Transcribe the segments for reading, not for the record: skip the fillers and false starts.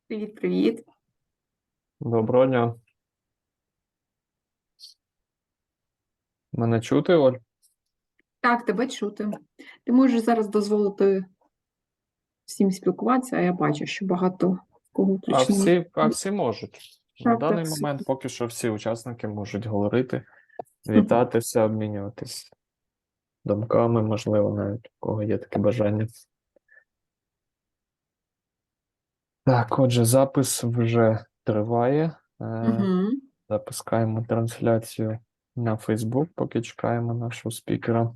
Привіт. Доброго дня. Мене чути, Оль? Так, тебе чути. Ти можеш зараз дозволити всім спілкуватися, а я бачу, що багато кого включено. А всі можуть. На Так, даний так, момент супер. поки що всі учасники можуть говорити, вітатися, обмінюватись думками, можливо, навіть у кого є таке бажання. Так, отже, запис вже триває. Угу. Запускаємо трансляцію на Facebook, поки чекаємо нашого спікера.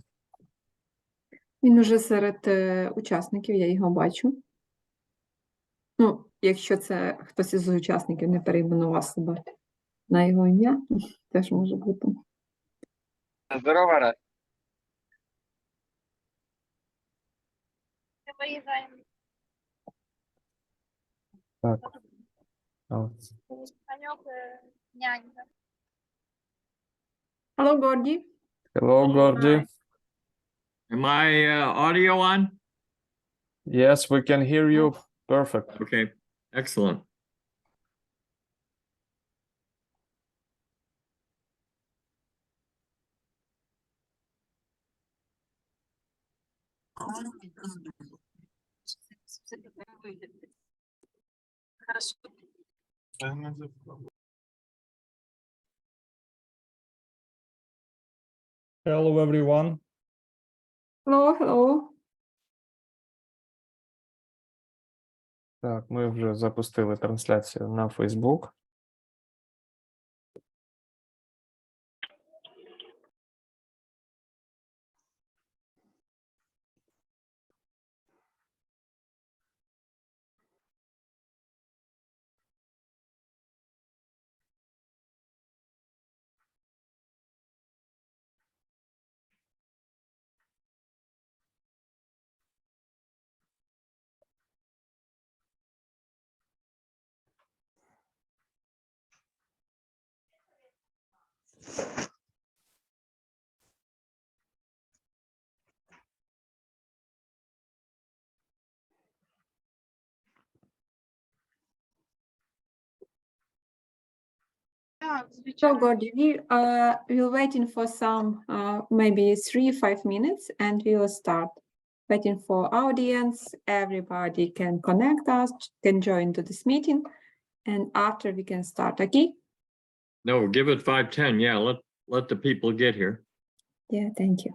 Він уже серед учасників, я його бачу. Ну, якщо це хтось із учасників не перейменував себе на його ім'я, теж може бути. Здорово, Рад. Так. О, Hello, Gordie. Hello, Gordie. Am I audio on? Yes, we can hear you. Perfect. Okay, excellent. Hello, everyone. Hello. Так, ми вже запустили трансляцію на Facebook. So, Gordie, we're waiting for some, maybe 3-5 minutes, and we will start. Waiting for audience, everybody can connect us, can join to this meeting, and after we can start, okay? No, give it 5-10. Yeah, let the people get here. Yeah, thank you.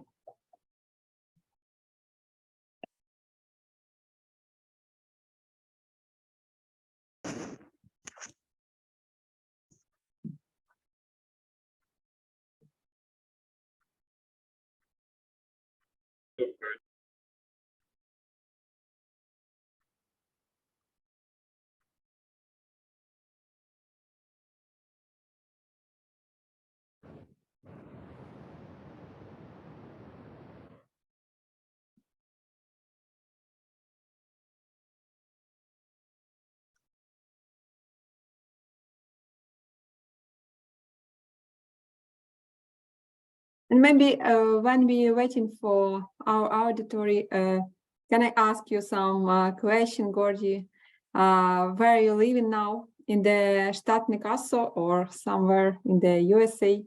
And maybe when we are waiting for our auditory, can I ask you some question, Gordie? Where are you living now? In the Штат Нью-Касл or somewhere in the USA?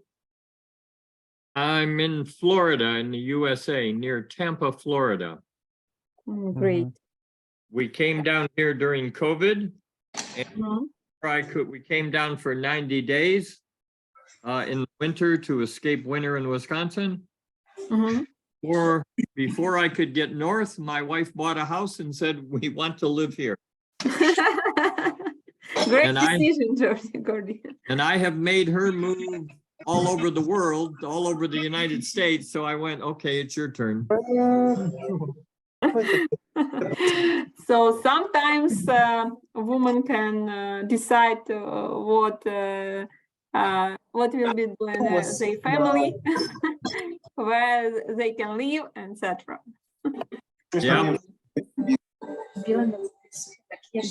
I'm in Florida, in the USA, near Tampa, Florida. Great. We came down here during COVID, and Mhm. we came down for 90 days in the winter to escape winter in Wisconsin. Mhm. Or before I could get north, my wife bought a house and said, "We want to live here." Great And decision, Gordie. And I have made her move all over the world, all over the United States. So I went, okay, it's your turn. So sometimes a woman can decide what will be doing their family, where they can live, etc. Yeah.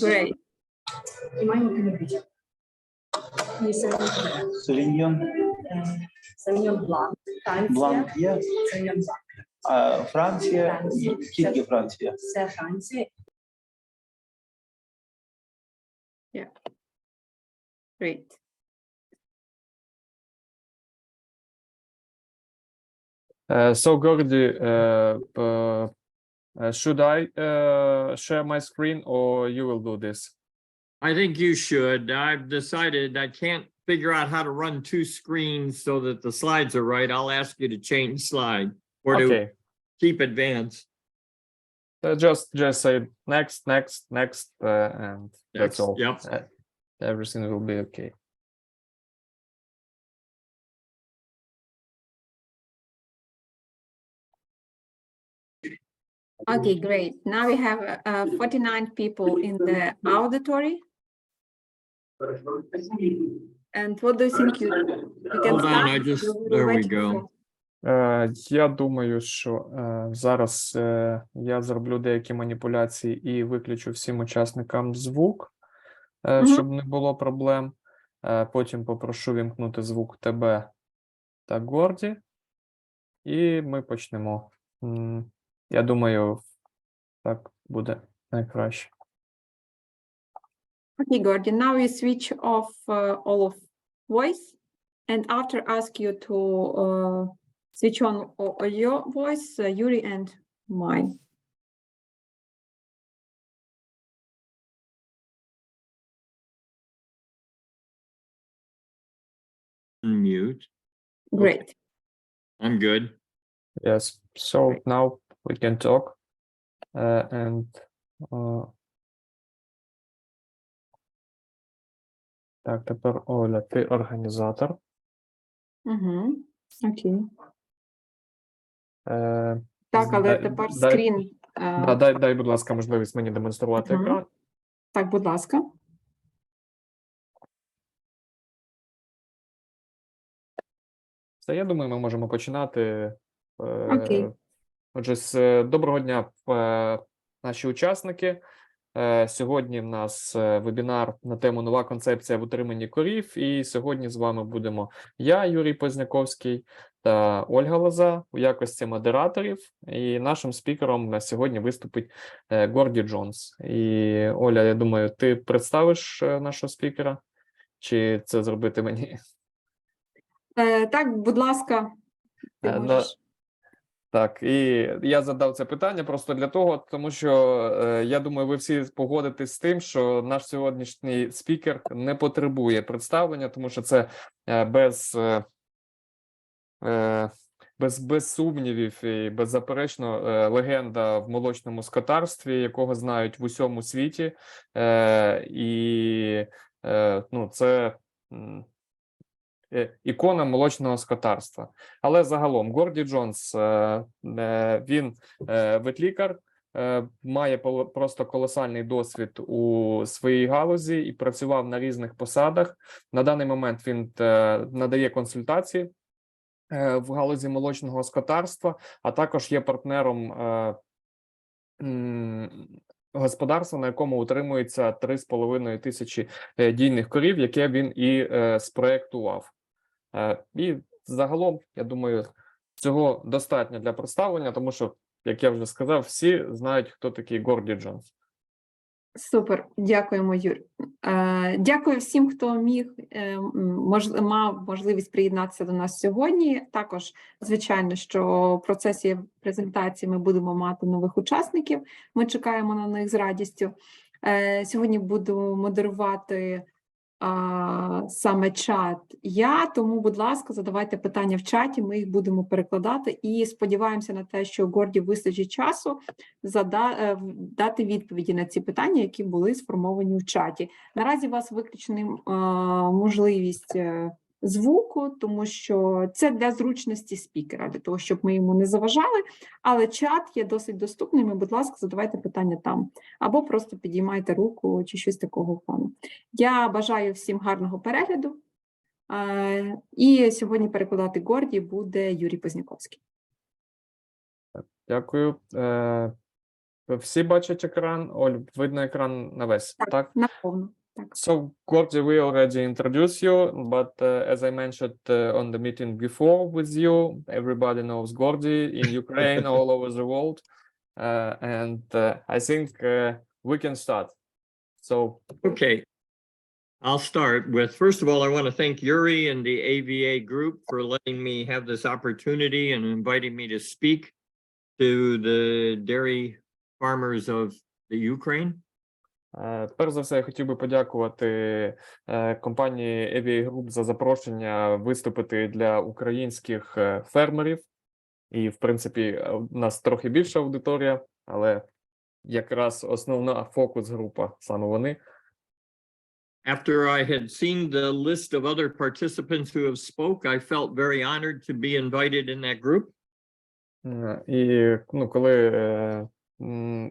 Great. Sauvignon Blanc, Бланк є. Sauvignon Blanc. Франція, і тільки Франція. Все Франція. Great. So Gordie, should I share my screen or you will do this? I think you should. I've decided I can't figure out how to run two screens so that the slides are right. I'll ask you to change slide or Okay. to keep advance. Just say next, and that's Next, all. yep. Everything will be okay. Okay, great. Now we have 49 people in the auditory. And what do you think you can Hold on, start? I just, We're there we waiting go. for- Я думаю, що зараз я зроблю деякі маніпуляції і виключу всім учасникам звук, щоб не було проблем. Потім попрошу вімкнути звук тебе та Горді, і ми почнемо. Я думаю, так буде найкраще. Okay, Gordie, now we switch off all of voice, and after ask you to switch on your voice, Yuri and mine. Mute. Great. I'm good. Yes, so now we can talk. And так, тепер, Оля, ти організатор. Окей. Е, Так, але дай- тепер дай- скрін. дай, будь ласка, можливість мені демонструвати Мгм. екран. Так, будь ласка. Все, я думаю, ми можемо починати. Окей. Отже, доброго дня, наші учасники. Сьогодні в нас вебінар на тему «Нова концепція в утриманні корів». І сьогодні з вами будемо я, Юрій Позняковський, та Ольга Лоза у якості модераторів. І нашим спікером на сьогодні виступить Горді Джонс. І, Оля, я думаю, ти представиш нашого спікера? Чи це зробити мені? Так, будь ласка, ти можеш. Так, і я задав це питання просто для того, тому що я думаю, ви всі погодитесь з тим, що наш сьогоднішній спікер не потребує представлення, тому що це без сумнівів і беззаперечно легенда в молочному скотарстві, якого знають в усьому світі, і це ікона молочного скотарства. Але загалом Горді Джонс, він ветлікар, має просто колосальний досвід у своїй галузі і працював на різних посадах. На даний момент він надає консультації в галузі молочного скотарства, а також є партнером господарства, на якому утримується 3,5 тисячі дійних корів, яке він і спроєктував. І загалом, я думаю, цього достатньо для представлення, тому що, як я вже сказав, всі знають, хто такий Горді Джонс. Супер, дякуємо, Юр. Дякую всім, хто мав можливість приєднатися до нас сьогодні. Також, звичайно, що в процесі презентації ми будемо мати нових учасників. Ми чекаємо на них з радістю. Сьогодні буду модерувати саме чат я, тому, будь ласка, задавайте питання в чаті, ми їх будемо перекладати і сподіваємося на те, що Горді вистачить часу дати відповіді на ці питання, які були сформовані в чаті. Наразі у вас виключена можливість звуку, тому що це для зручності спікера, для того, щоб ми йому не заважали, але чат є досить доступним, і, будь ласка, задавайте питання там, або просто підіймайте руку чи щось такого плану. Я бажаю всім гарного перегляду, і сьогодні перекладати Горді буде Юрій Позняковський. Дякую. Всі бачать екран? Оль, видно екран на весь, так? Наповну. So, Gordy, we already introduced you, but as I mentioned on the meeting before with you, everybody knows Gordy in Ukraine, all over the world, and I think we can start. So, Okay. I'll start with, first of all, I want to thank Yuri and the AVA group for letting me have this opportunity and inviting me to speak to the dairy farmers of the Ukraine. Перш за все, я хотів би подякувати компанії AVA Group за запрошення виступити для українських фермерів. І, в принципі, у нас трохи більша аудиторія, але якраз основна фокус-група саме вони. After I had seen the list of other participants who have spoke, I felt very honored to be invited in that group. І коли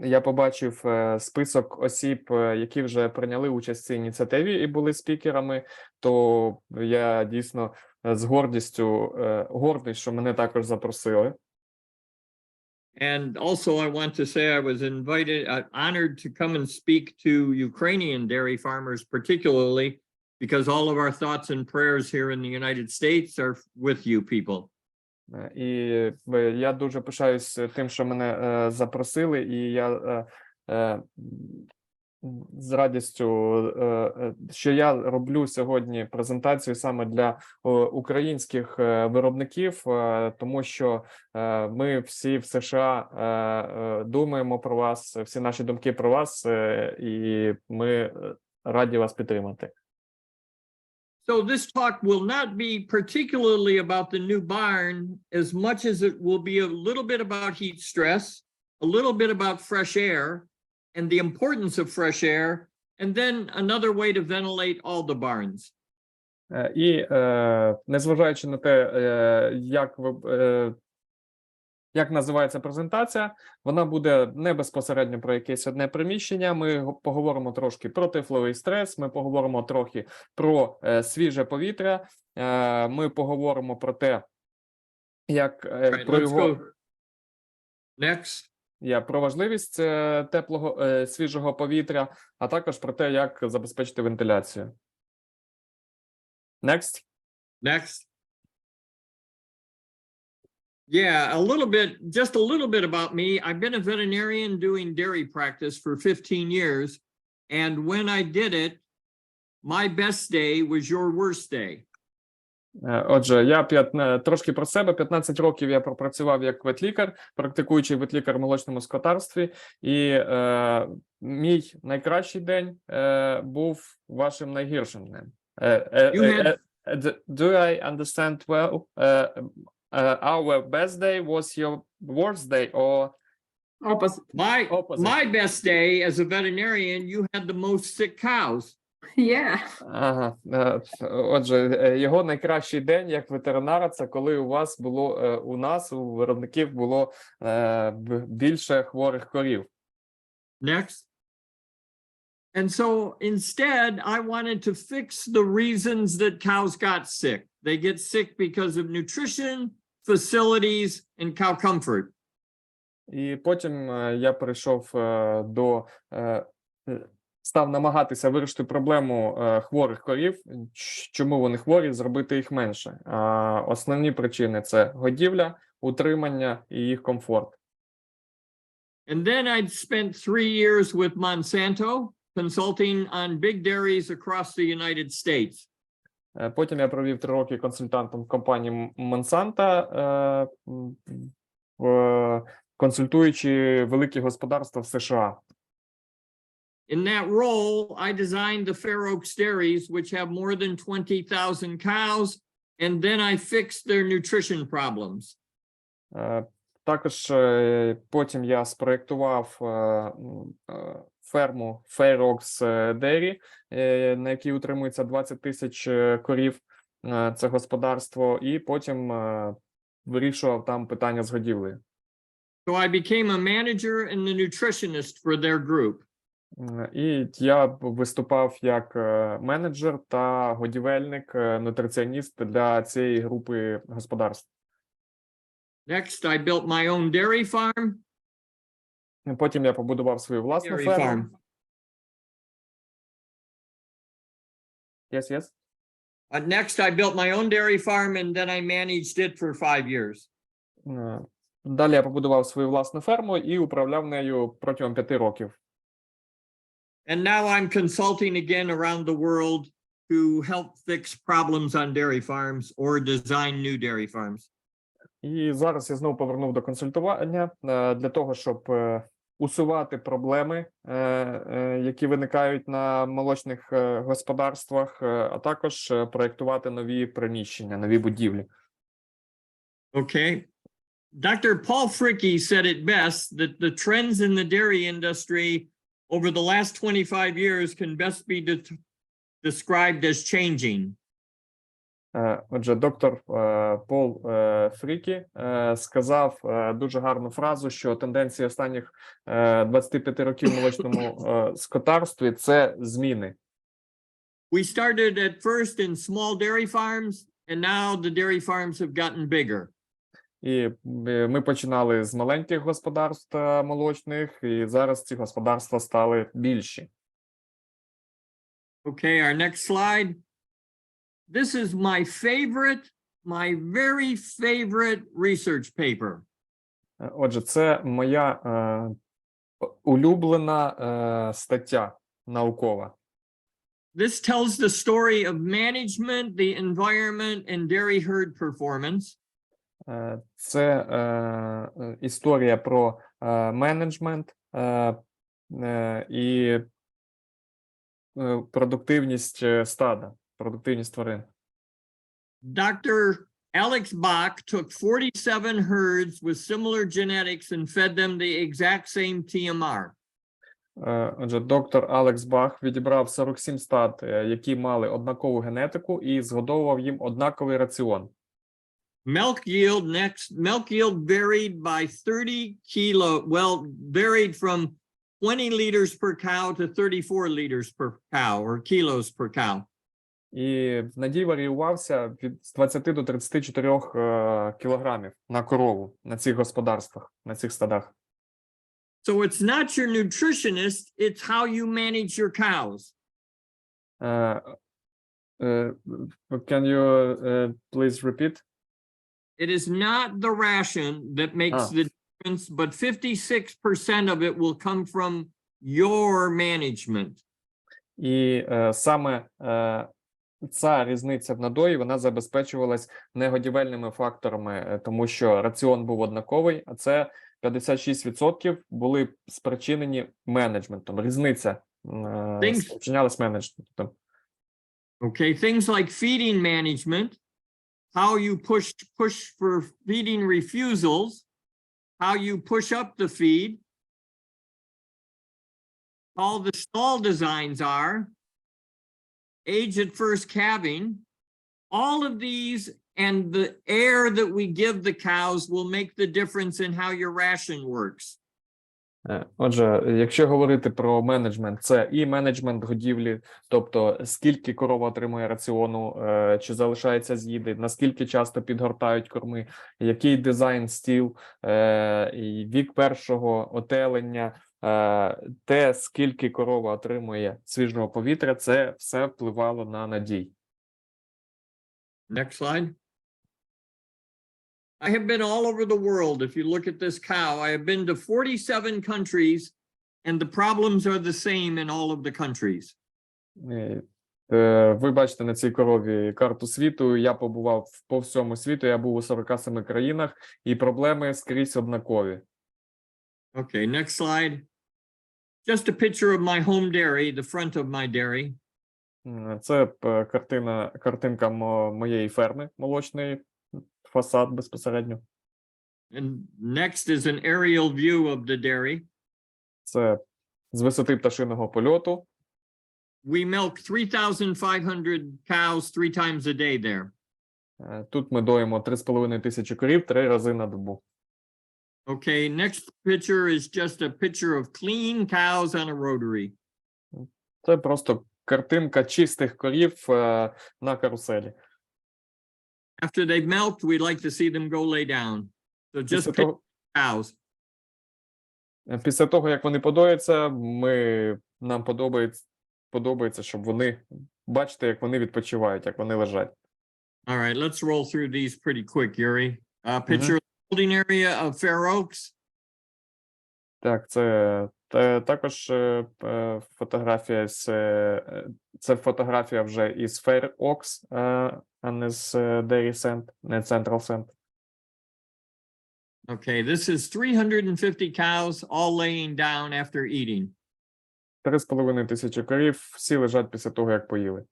я побачив список осіб, які вже прийняли участь в цій ініціативі і були спікерами, то я дійсно з гордістю гордий, що мене також запросили. And also I want to say I was honored to come and speak to Ukrainian dairy farmers particularly, because all of our thoughts and prayers here in the United States are with you people. І я дуже пишаюсь тим, що мене запросили, і я з радістю, що я роблю сьогодні презентацію саме для українських виробників, тому що ми всі в США думаємо про вас, всі наші думки про вас, і ми раді вас підтримати. So this talk will not be particularly about the new barn as much as it will be a little bit about heat stress, a little bit about fresh air and the importance of fresh air, and then another way to ventilate all the barns. І незважаючи на те, як називається презентація, вона буде не безпосередньо про якесь одне приміщення. Ми поговоримо трошки про тепловий стрес, ми поговоримо трохи про свіже повітря, ми поговоримо про те, як про його... Next. Про важливість свіжого повітря, а також про те, як забезпечити вентиляцію. Next. Yeah, just a little bit about me. I've been a veterinarian doing dairy practice for 15 years. And when I did it, my best day was your worst day. Отже, я трошки про себе. 15 років я пропрацював як ветлікар, практикуючий ветлікар в молочному скотарстві. І мій найкращий день був вашим найгіршим днем. Do I understand well? Our best day was your worst day, or Opposite. opposite? My best day as a veterinarian, you had the most sick cows. Yeah. Ага. Отже, його найкращий день як ветеринара – це коли у нас, у виробників було більше хворих корів. Next. And so instead, I wanted to fix the reasons that cows got sick. They get sick because of nutrition, facilities, and cow comfort. І потім я перейшов став намагатися вирішити проблему хворих корів, чому вони хворі, зробити їх менше. Основні причини – це годівля, утримання і їх комфорт. And then I'd spent 3 years with Monsanto, consulting on big dairies across the United States. Потім я провів 3 роки консультантом в компанії Monsanto, консультуючи великі господарства в США. In that role, I designed the Fair Oaks dairies, which have more than 20,000 cows, and then I fixed their nutrition problems. Також потім я спроєктував ферму Fair Oaks Dairy, на якій утримується 20 тисяч корів, це господарство, і потім вирішував там питання з годівлею. So I became a manager and a nutritionist for their group. І я виступав як менеджер та годівельник, нутриціоніст для цієї групи господарств. Next, I built my own dairy farm. Потім я побудував свою власну ферму. Yes. Next, I built my own dairy farm and then I managed it for 5 years. Далі я побудував свою власну ферму і управляв нею протягом 5 років. And now I'm consulting again around the world to help fix problems on dairy farms or design new dairy farms. І зараз я знову повернув до консультування для того, щоб усувати проблеми, які виникають на молочних господарствах, а також проєктувати нові приміщення, нові будівлі. Okay. Dr. Paul Fricke said it best that the trends in the dairy industry over the last 25 years can best be described as changing. Отже, доктор Пол Фрікі сказав дуже гарну фразу, що тенденції останніх 25 років в молочному скотарстві – це зміни. We started at first in small dairy farms, and now the dairy farms have gotten bigger. І ми починали з маленьких господарств молочних, і зараз ці господарства стали більші. Okay, our next slide. This is my very favorite research paper. Отже, це моя улюблена стаття наукова. This tells the story of management, the environment, and dairy herd performance. Це історія про менеджмент і продуктивність стада, продуктивність тварин. Dr. Alex Bach took 47 herds with similar genetics and fed them the exact same TMR. Отже, доктор Алекс Бах відібрав 47 стад, які мали однакову генетику, і згодовував їм однаковий раціон. Milk yield varied by 30 varied from 20 liters per cow to 34 liters per cow, or kilos per cow. І надій варіювався від 20 до 34 кілограмів на корову на цих господарствах, на цих стадах. So it's not your nutritionist, it's how you manage your cows. Can you please repeat? It is not the ration that makes the difference, but 56% of it will come from your management. І саме ця різниця в надої, вона забезпечувалась не годівельними факторами, тому що раціон був однаковий, а це 56% були спричинені менеджментом. Різниця спричинялась менеджментом. Okay, things like feeding management, how you push for feeding refusals, how you push up the feed, all the stall designs are, age at first calving, all of these and the air that we give the cows will make the difference in how your ration works. Отже, якщо говорити про менеджмент, це і менеджмент годівлі, тобто скільки корова отримує раціону, чи залишається з їди, наскільки часто підгортають корми, який дизайн стіл, і вік першого отелення, те, скільки корова отримує свіжого повітря, це все впливало на надій. Next slide. I have been all over the world. If you look at this cow, I have been to 47 countries, and the problems are the same in all of the countries. Ви бачите на цій корові карту світу. Я побував по всьому світу, я був у 47 країнах, і проблеми скрізь однакові. Okay, next slide. Just a picture of my home dairy, the front of my dairy. Це картинка моєї ферми молочної, фасад безпосередньо. And next is an aerial view of the dairy. Це з висоти пташиного польоту. We milk 3,500 cows 3 times a day there. Тут ми доїмо 3,5 тисячі корів 3 рази на добу. Okay, next picture is just a picture of clean cows on a rotary. Це просто картинка чистих корів на каруселі. After they've milked, we like to see them go lay down. So just pick cows. Після того, як вони подояться, нам подобається, щоб вони, бачите, як вони відпочивають, як вони лежать. All right, let's roll through these pretty quick, Yuri. Picture of the holding area of Fair Oaks. Так, це Також фотографія це фотографія вже із Fair Oaks, а не з Dairy Center, не Central Center. Okay, this is 350 cows all laying down after eating. 3,5 тисячі корів, всі лежать після того, як поїли.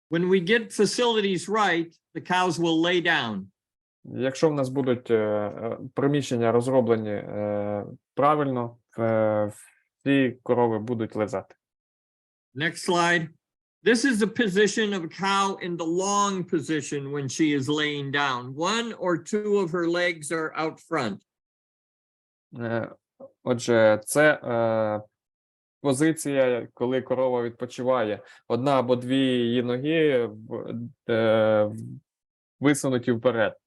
When we get facilities right, the cows will lay down. Якщо в нас будуть приміщення розроблені правильно, всі корови будуть лежати. Next slide. This is the position of a cow in the long position when she is laying down. One or two of her legs are out front. Отже, це позиція, коли корова відпочиває. Одна або дві її ноги висунуті вперед.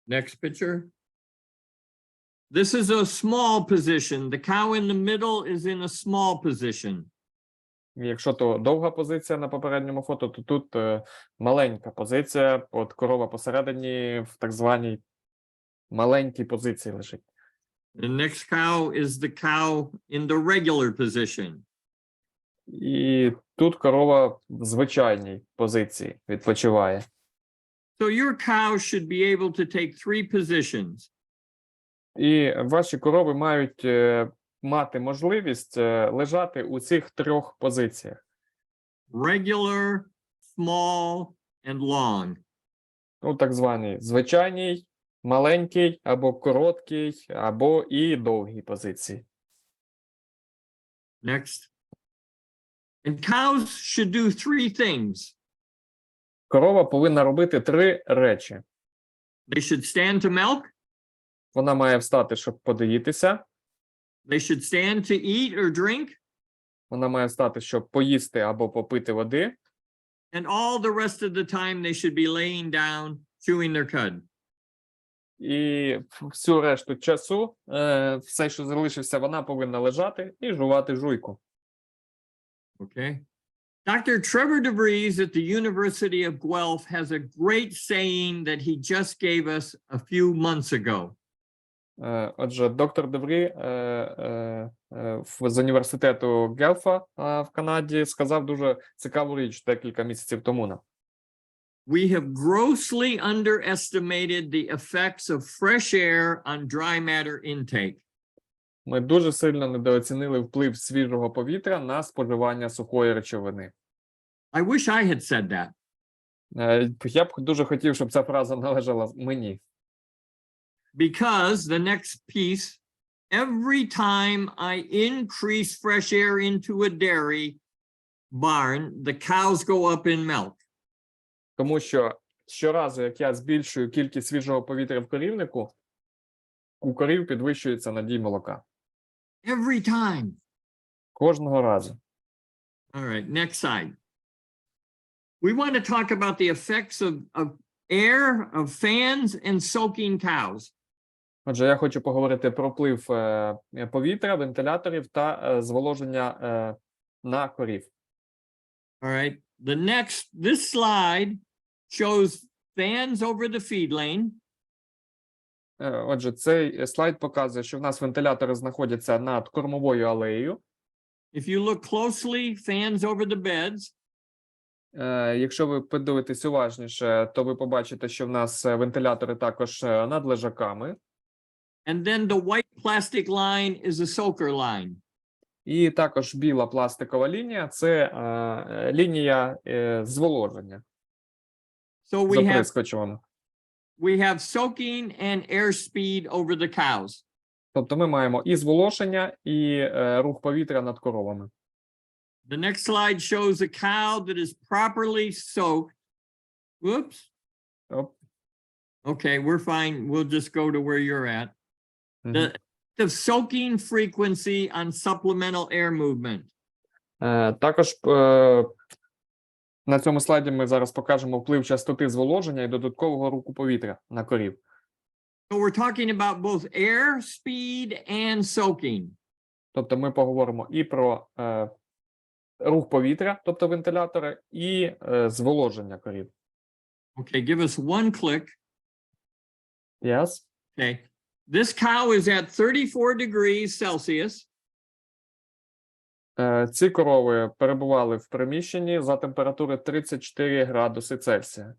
Next picture. This is a small position. The cow in the middle is in a small position. Якщо то довга позиція на попередньому фото, то тут маленька позиція, от корова посередині в так званій маленькій позиції лежить. The next cow is the cow in the regular position. І тут корова в звичайній позиції відпочиває. So your cow should be able to take 3 positions. І ваші корови мають мати можливість лежати у цих 3 позиціях. Regular, small, and long. Ну, так звані звичайній, маленький, або короткий, або і довгій позиції. Next. And cows should do 3 things. Корова повинна робити 3 речі. They should stand to milk. Вона має встати, щоб подоїтися. They should stand to eat or drink. Вона має встати, щоб поїсти або попити води. And all the rest of the time they should be laying down, chewing their cud. І всю решту часу, все, що залишився, вона повинна лежати і жувати жуйку. Okay. Dr. Trevor DeVries at the University of Guelph has a great saying that he just gave us a few months ago. Отже, доктор Деврі з університету Гелфа в Канаді сказав дуже цікаву річ декілька місяців тому нам. We have grossly underestimated the effects of fresh air on dry matter intake. Ми дуже сильно недооцінили вплив свіжого повітря на споживання сухої речовини. I wish I had said that. Я б дуже хотів, щоб ця фраза належала мені. Because the next piece, every time I increase fresh air into a dairy barn, the cows go up in milk. Тому що щоразу, як я збільшую кількість свіжого повітря в корівнику, у корів підвищується надій молока. Every time. Кожного разу. All right, next slide. We want to talk about the effects of air, of fans, and soaking cows. Отже, я хочу поговорити про вплив повітря, вентиляторів та зволоження на корів. All right, this slide shows fans over the feed lane. Отже, цей слайд показує, що в нас вентилятори знаходяться над кормовою алеєю. If you look closely, fans over the beds. Якщо ви подивитесь уважніше, то ви побачите, що в нас вентилятори також над лежаками. And then the white plastic line is a soaker line. І також біла пластикова лінія – це лінія зволоження. So we have soaking and air speed over the cows. Тобто ми маємо і зволоження, і рух повітря над коровами. The next slide shows a cow that is properly soaked. Whoops. Оп. Okay, we're fine. We'll just go to where you're at. The soaking frequency on supplemental air movement. Також на цьому слайді ми зараз покажемо вплив частоти зволоження і додаткового руху повітря на корів. So we're talking about both air speed and soaking. Тобто ми поговоримо і про рух повітря, тобто вентилятори, і зволоження корів. Okay, give us one click. Yes. Okay. This cow is at 34 degrees Celsius. Ці корови перебували в приміщенні за температури 34 градуси Цельсія.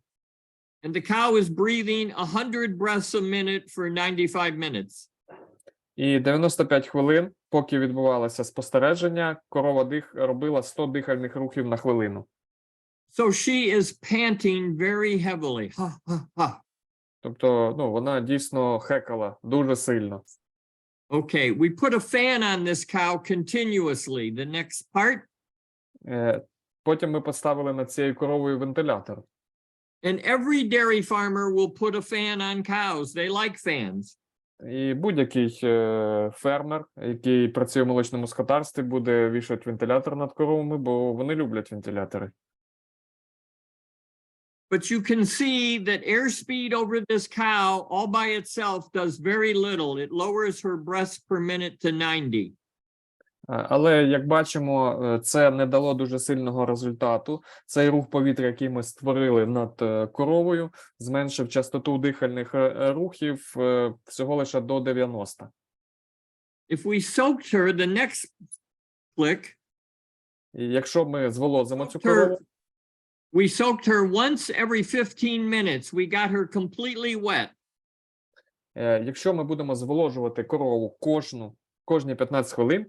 And the cow is breathing 100 breaths a minute for 95 minutes. І 95 хвилин, поки відбувалося спостереження, корова робила 100 дихальних рухів на хвилину. So she is panting very heavily. Ha, ha, ha. Тобто, вона дійсно хекала дуже сильно. Okay, we put a fan on this cow continuously. The next part. Потім ми поставили над цією коровою вентилятор. And every dairy farmer will put a fan on cows. They like fans. І будь-який фермер, який працює в молочному скотарстві, буде вішати вентилятор над коровами, бо вони люблять вентилятори. But you can see that airspeed over this cow all by itself does very little. It lowers her breaths per minute to 90. Але, як бачимо, це не дало дуже сильного результату. Цей рух повітря, який ми створили над коровою, зменшив частоту дихальних рухів всього лише до 90. If we soaked her, the next click, І якщо ми зволожимо цю корову, we soaked her once every 15 minutes. We got her completely wet. Якщо ми будемо зволожувати корову кожні 15 хвилин,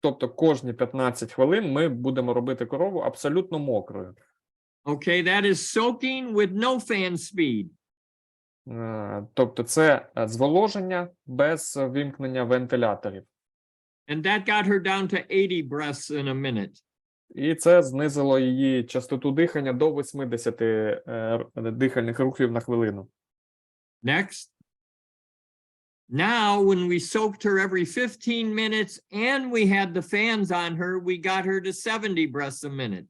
тобто кожні 15 хвилин ми будемо робити корову абсолютно мокрою. Okay, that is soaking with no fan speed. Тобто це зволоження без вимкнення вентиляторів. And that got her down to 80 breaths in a minute. І це знизило її частоту дихання до 80 дихальних рухів на хвилину. Next. Now, when we soaked her every 15 minutes and we had the fans on her, we got her to 70 breaths a minute.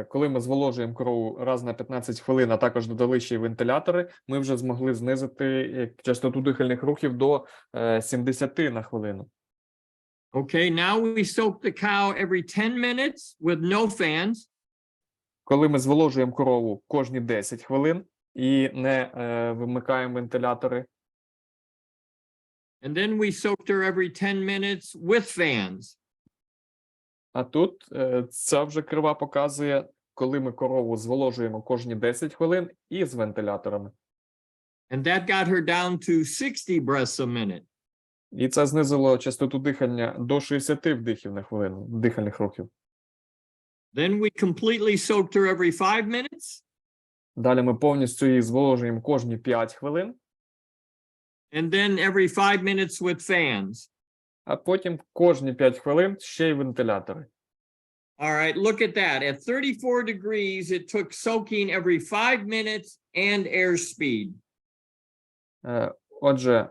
Коли ми зволожуємо корову раз на 15 хвилин, а також додали ще й вентилятори, ми вже змогли знизити частоту дихальних рухів до 70 на хвилину. Okay, now we soak the cow every 10 minutes with no fans. Коли ми зволожуємо корову кожні 10 хвилин і не вимикаємо вентилятори. And then we soaked her every 10 minutes with fans. А тут ця вже крива показує, коли ми корову зволожуємо кожні 10 хвилин і з вентиляторами. And that got her down to 60 breaths a minute. І це знизило частоту дихання до 60 вдихів на хвилину, дихальних рухів. Then we completely soaked her every 5 minutes. Далі ми повністю її зволожуємо кожні 5 хвилин. And then every 5 minutes with fans. А потім кожні 5 хвилин ще й вентилятори. All right, look at that. At 34 degrees, it took soaking every 5 minutes and airspeed. Отже,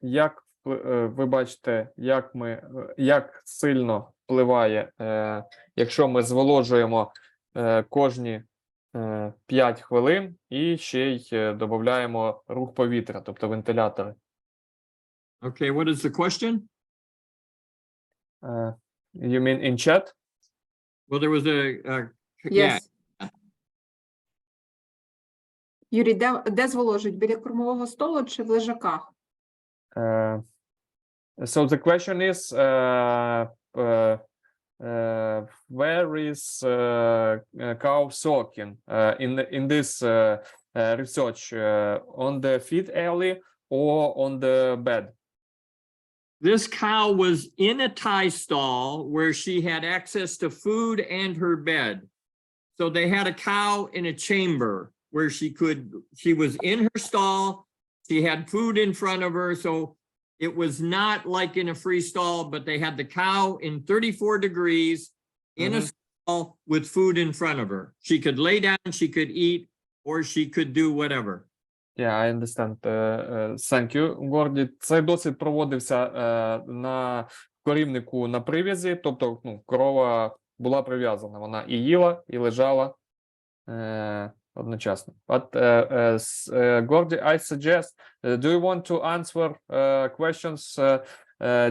як ви бачите, як сильно впливає, якщо ми зволожуємо кожні 5 хвилин і ще й додаємо рух повітря, тобто вентилятори. Okay, what is the question? You mean in chat? Well, there was Yes. yeah. Юрій, де зволожують? Біля кормового столу чи в лежаках? So the question is, where is cow soaking in this research, on the feed alley or on the bed? This cow was in a tie stall where she had access to food and her bed. So they had a cow in a chamber where she was in her stall, she had food in front of her, so it was not like in a free stall, but they had the cow in 34 degrees in a stall with food in front of her. She could lay down, she could eat, or she could do whatever. Yeah, I understand. Thank you, Горді. Цей дослід проводився на корівнику на прив'язі, тобто корова була прив'язана, вона і їла, і лежала одночасно. But Gordie, I suggest, do you want to answer questions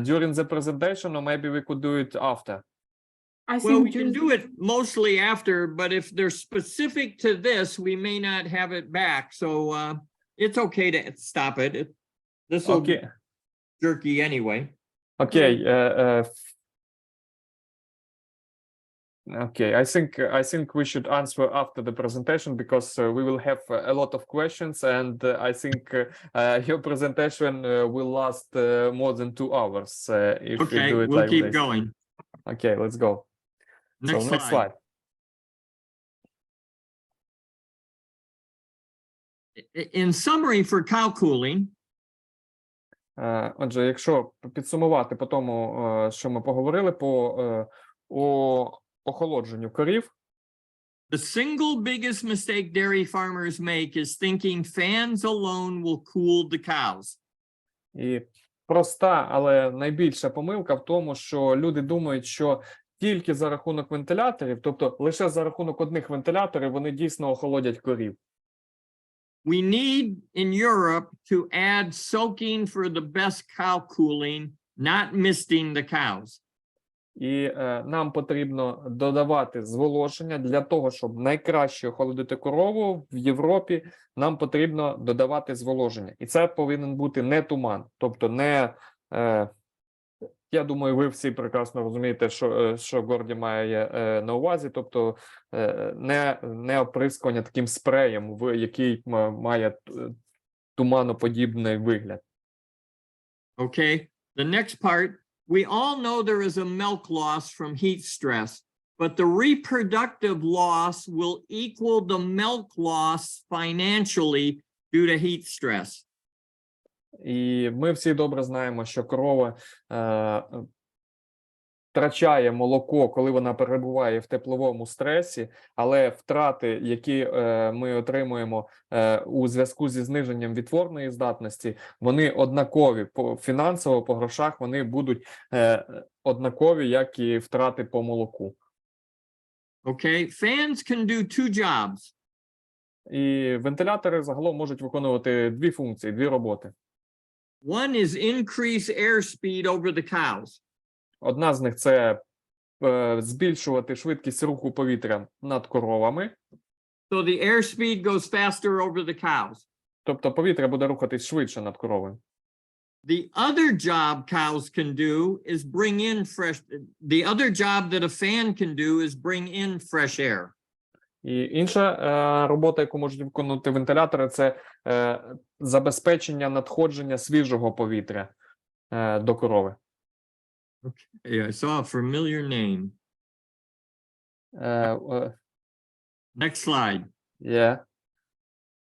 during the presentation, or maybe we could do it after? Well, we can do it mostly after, but if they're specific to this, we may not have it back. So it's okay to stop it. This will be jerky anyway. Окей. Okay, I think we should answer after the presentation because we will have a lot of questions, and I think your presentation will last more than 2 hours if we Okay, do it we'll like keep this. going. Okay, let's go. Next Next slide. slide. In summary for cow cooling, Отже, якщо підсумувати по тому, що ми поговорили по охолодженню корів, the single biggest mistake dairy farmers make is thinking fans alone will cool the cows. і проста, але найбільша помилка в тому, що люди думають, що тільки за рахунок вентиляторів, тобто лише за рахунок одних вентиляторів, вони дійсно охолодять корів. We need in Europe to add soaking for the best cow cooling, not misting the cows. І нам потрібно додавати зволоження для того, щоб найкраще охолодити корову в Європі, нам потрібно додавати зволоження. І це повинен бути не туман, тобто не, я думаю, ви всі прекрасно розумієте, що Горді має на увазі, тобто не оприскування таким спреєм, який має туманоподібний вигляд. Okay, the next part, we all know there is a milk loss from heat stress, but the reproductive loss will equal the milk loss financially due to heat stress. І ми всі добре знаємо, що корова втрачає молоко, коли вона перебуває в тепловому стресі, але втрати, які ми отримуємо у зв'язку зі зниженням відтворної здатності, вони однакові фінансово, по грошах, вони будуть однакові, як і втрати по молоку. Okay, fans can do 2 jobs. І вентилятори загалом можуть виконувати 2 функції, 2 роботи. One is increase airspeed over the cows. Одна з них – це збільшувати швидкість руху повітря над коровами. So the airspeed goes faster over the cows. Тобто повітря буде рухатись швидше над коровою. The other job cows can do is bring in the other job that a fan can do is bring in fresh air. І інша робота, яку можуть виконувати вентилятори, це забезпечення надходження свіжого повітря до корови. Yeah, I saw a familiar name. Next slide. Yeah.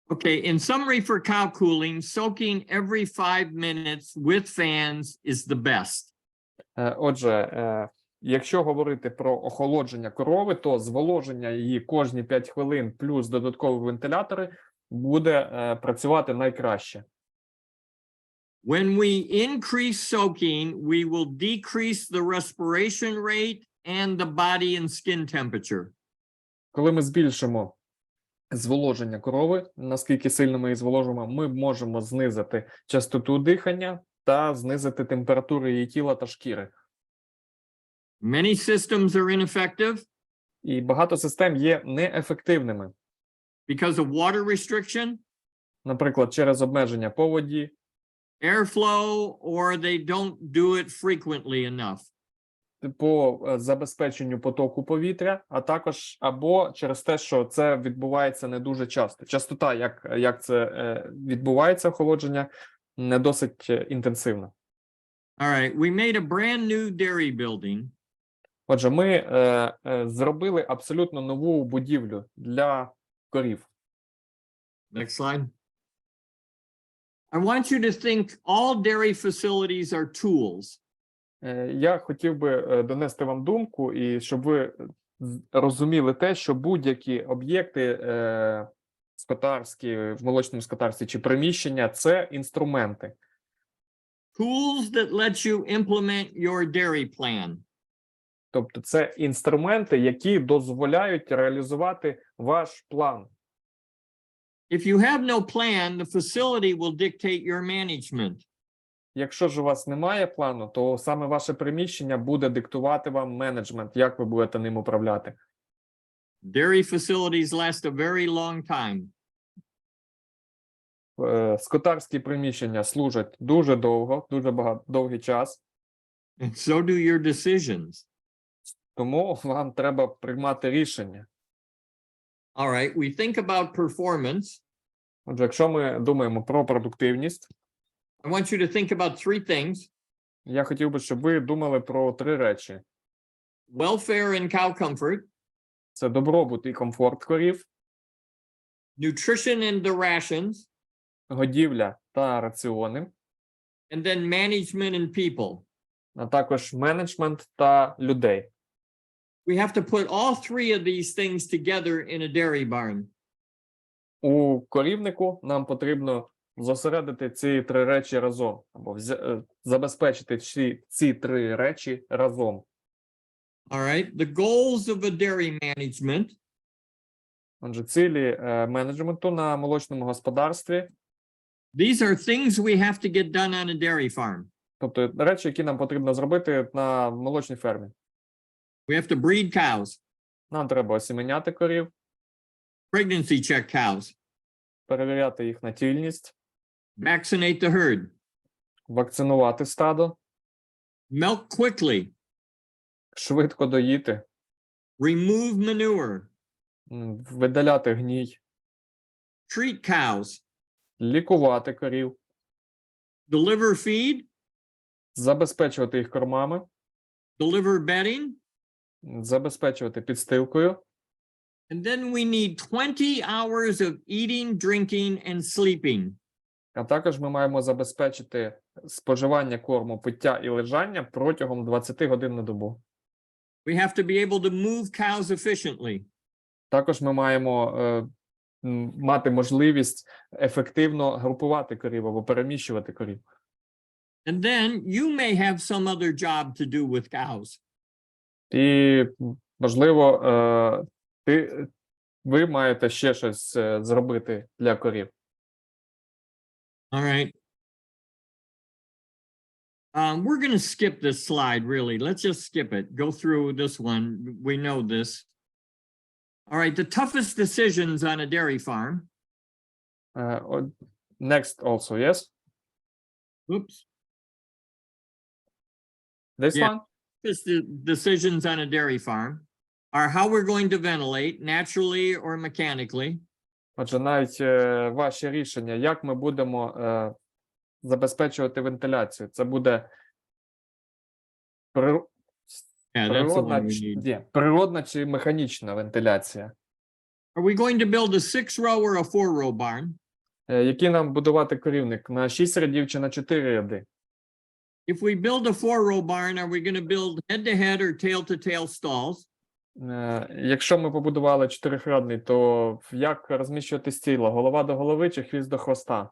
Okay, in summary for cow cooling, soaking every 5 minutes with fans is the best. Отже, якщо говорити про охолодження корови, то зволоження її кожні 5 хвилин плюс додаткові вентилятори буде працювати найкраще. When we increase soaking, we will decrease the respiration rate and the body and skin temperature. Коли ми збільшимо зволоження корови, наскільки сильно ми її зволожимо, ми можемо знизити частоту дихання та знизити температуру її тіла та шкіри. Many systems are ineffective І багато систем є неефективними. because of water restriction, Наприклад, через обмеження по воді, airflow, or they don't do it frequently enough. по забезпеченню потоку повітря, а також або через те, що це відбувається не дуже часто. Частота, як це відбувається охолодження, не досить інтенсивна. All right, we made a brand new dairy building. Отже, ми зробили абсолютно нову будівлю для корів. Next slide. I want you to think all dairy facilities are tools. Я хотів би донести вам думку, і щоб ви розуміли те, що будь-які об'єкти скотарські, в молочному скотарстві чи приміщення – це інструменти. Tools that let you implement your dairy plan. Тобто це інструменти, які дозволяють реалізувати ваш план. If you have no plan, the facility will dictate your management. Якщо ж у вас немає плану, то саме ваше приміщення буде диктувати вам менеджмент, як ви будете ним управляти. Dairy facilities last a very long time. Скотарські приміщення служать дуже довго, довгий час. And so do your decisions. Тому вам треба приймати рішення. All right, we think about performance. Отже, якщо ми думаємо про продуктивність, I want you to think about three things: я хотів би, щоб ви думали про 3 речі. welfare and cow comfort, Це добробут і комфорт корів, nutrition and the rations, годівля та раціони, and then management and people. а також менеджмент та людей. We have to put all three of these things together in a dairy barn. У корівнику нам потрібно зосередити ці 3 речі разом, або забезпечити ці 3 речі разом. All right, the goals of a dairy management. Отже, цілі менеджменту на молочному господарстві, These are things we have to get done on a dairy farm. тобто речі, які нам потрібно зробити на молочній фермі. We have to breed cows, Нам треба осіменяти корів, pregnancy check cows, перевіряти їх на тільність, vaccinate the herd, вакцинувати стадо, milk quickly, швидко доїти, remove manure, видаляти гній, treat cows, лікувати корів, deliver feed, забезпечувати їх кормами, deliver bedding, забезпечувати підстилкою. and then we need 20 hours of eating, drinking, and sleeping. А також ми маємо забезпечити споживання корму, пиття і лежання протягом 20 годин на добу. We have to be able to move cows efficiently. Також ми маємо мати можливість ефективно групувати корів або переміщувати корів. And then you may have some other job to do with cows. І, можливо, ви маєте ще щось зробити для корів. All right. We're going to skip this slide, really. Let's just skip it. Go through this one. We know this. All right. The toughest decisions on a dairy farm. Next also, yes? Oops. This Yeah. one? Toughest decisions on a dairy farm are how we're going to ventilate, naturally or mechanically. Отже, навіть ваші рішення, як ми будемо забезпечувати вентиляцію. Це буде Yeah, that's the one we need. природна чи механічна вентиляція. Are we going to build a 6-row or a 4-row barn? Який нам будувати корівник? На 6 рядів чи на 4 ряди? If we build a 4-row barn, are we going to build head-to-head or tail-to-tail stalls? Якщо ми побудували 4-рядний, то як розміщувати стіла? Голова до голови чи хвіст до хвоста?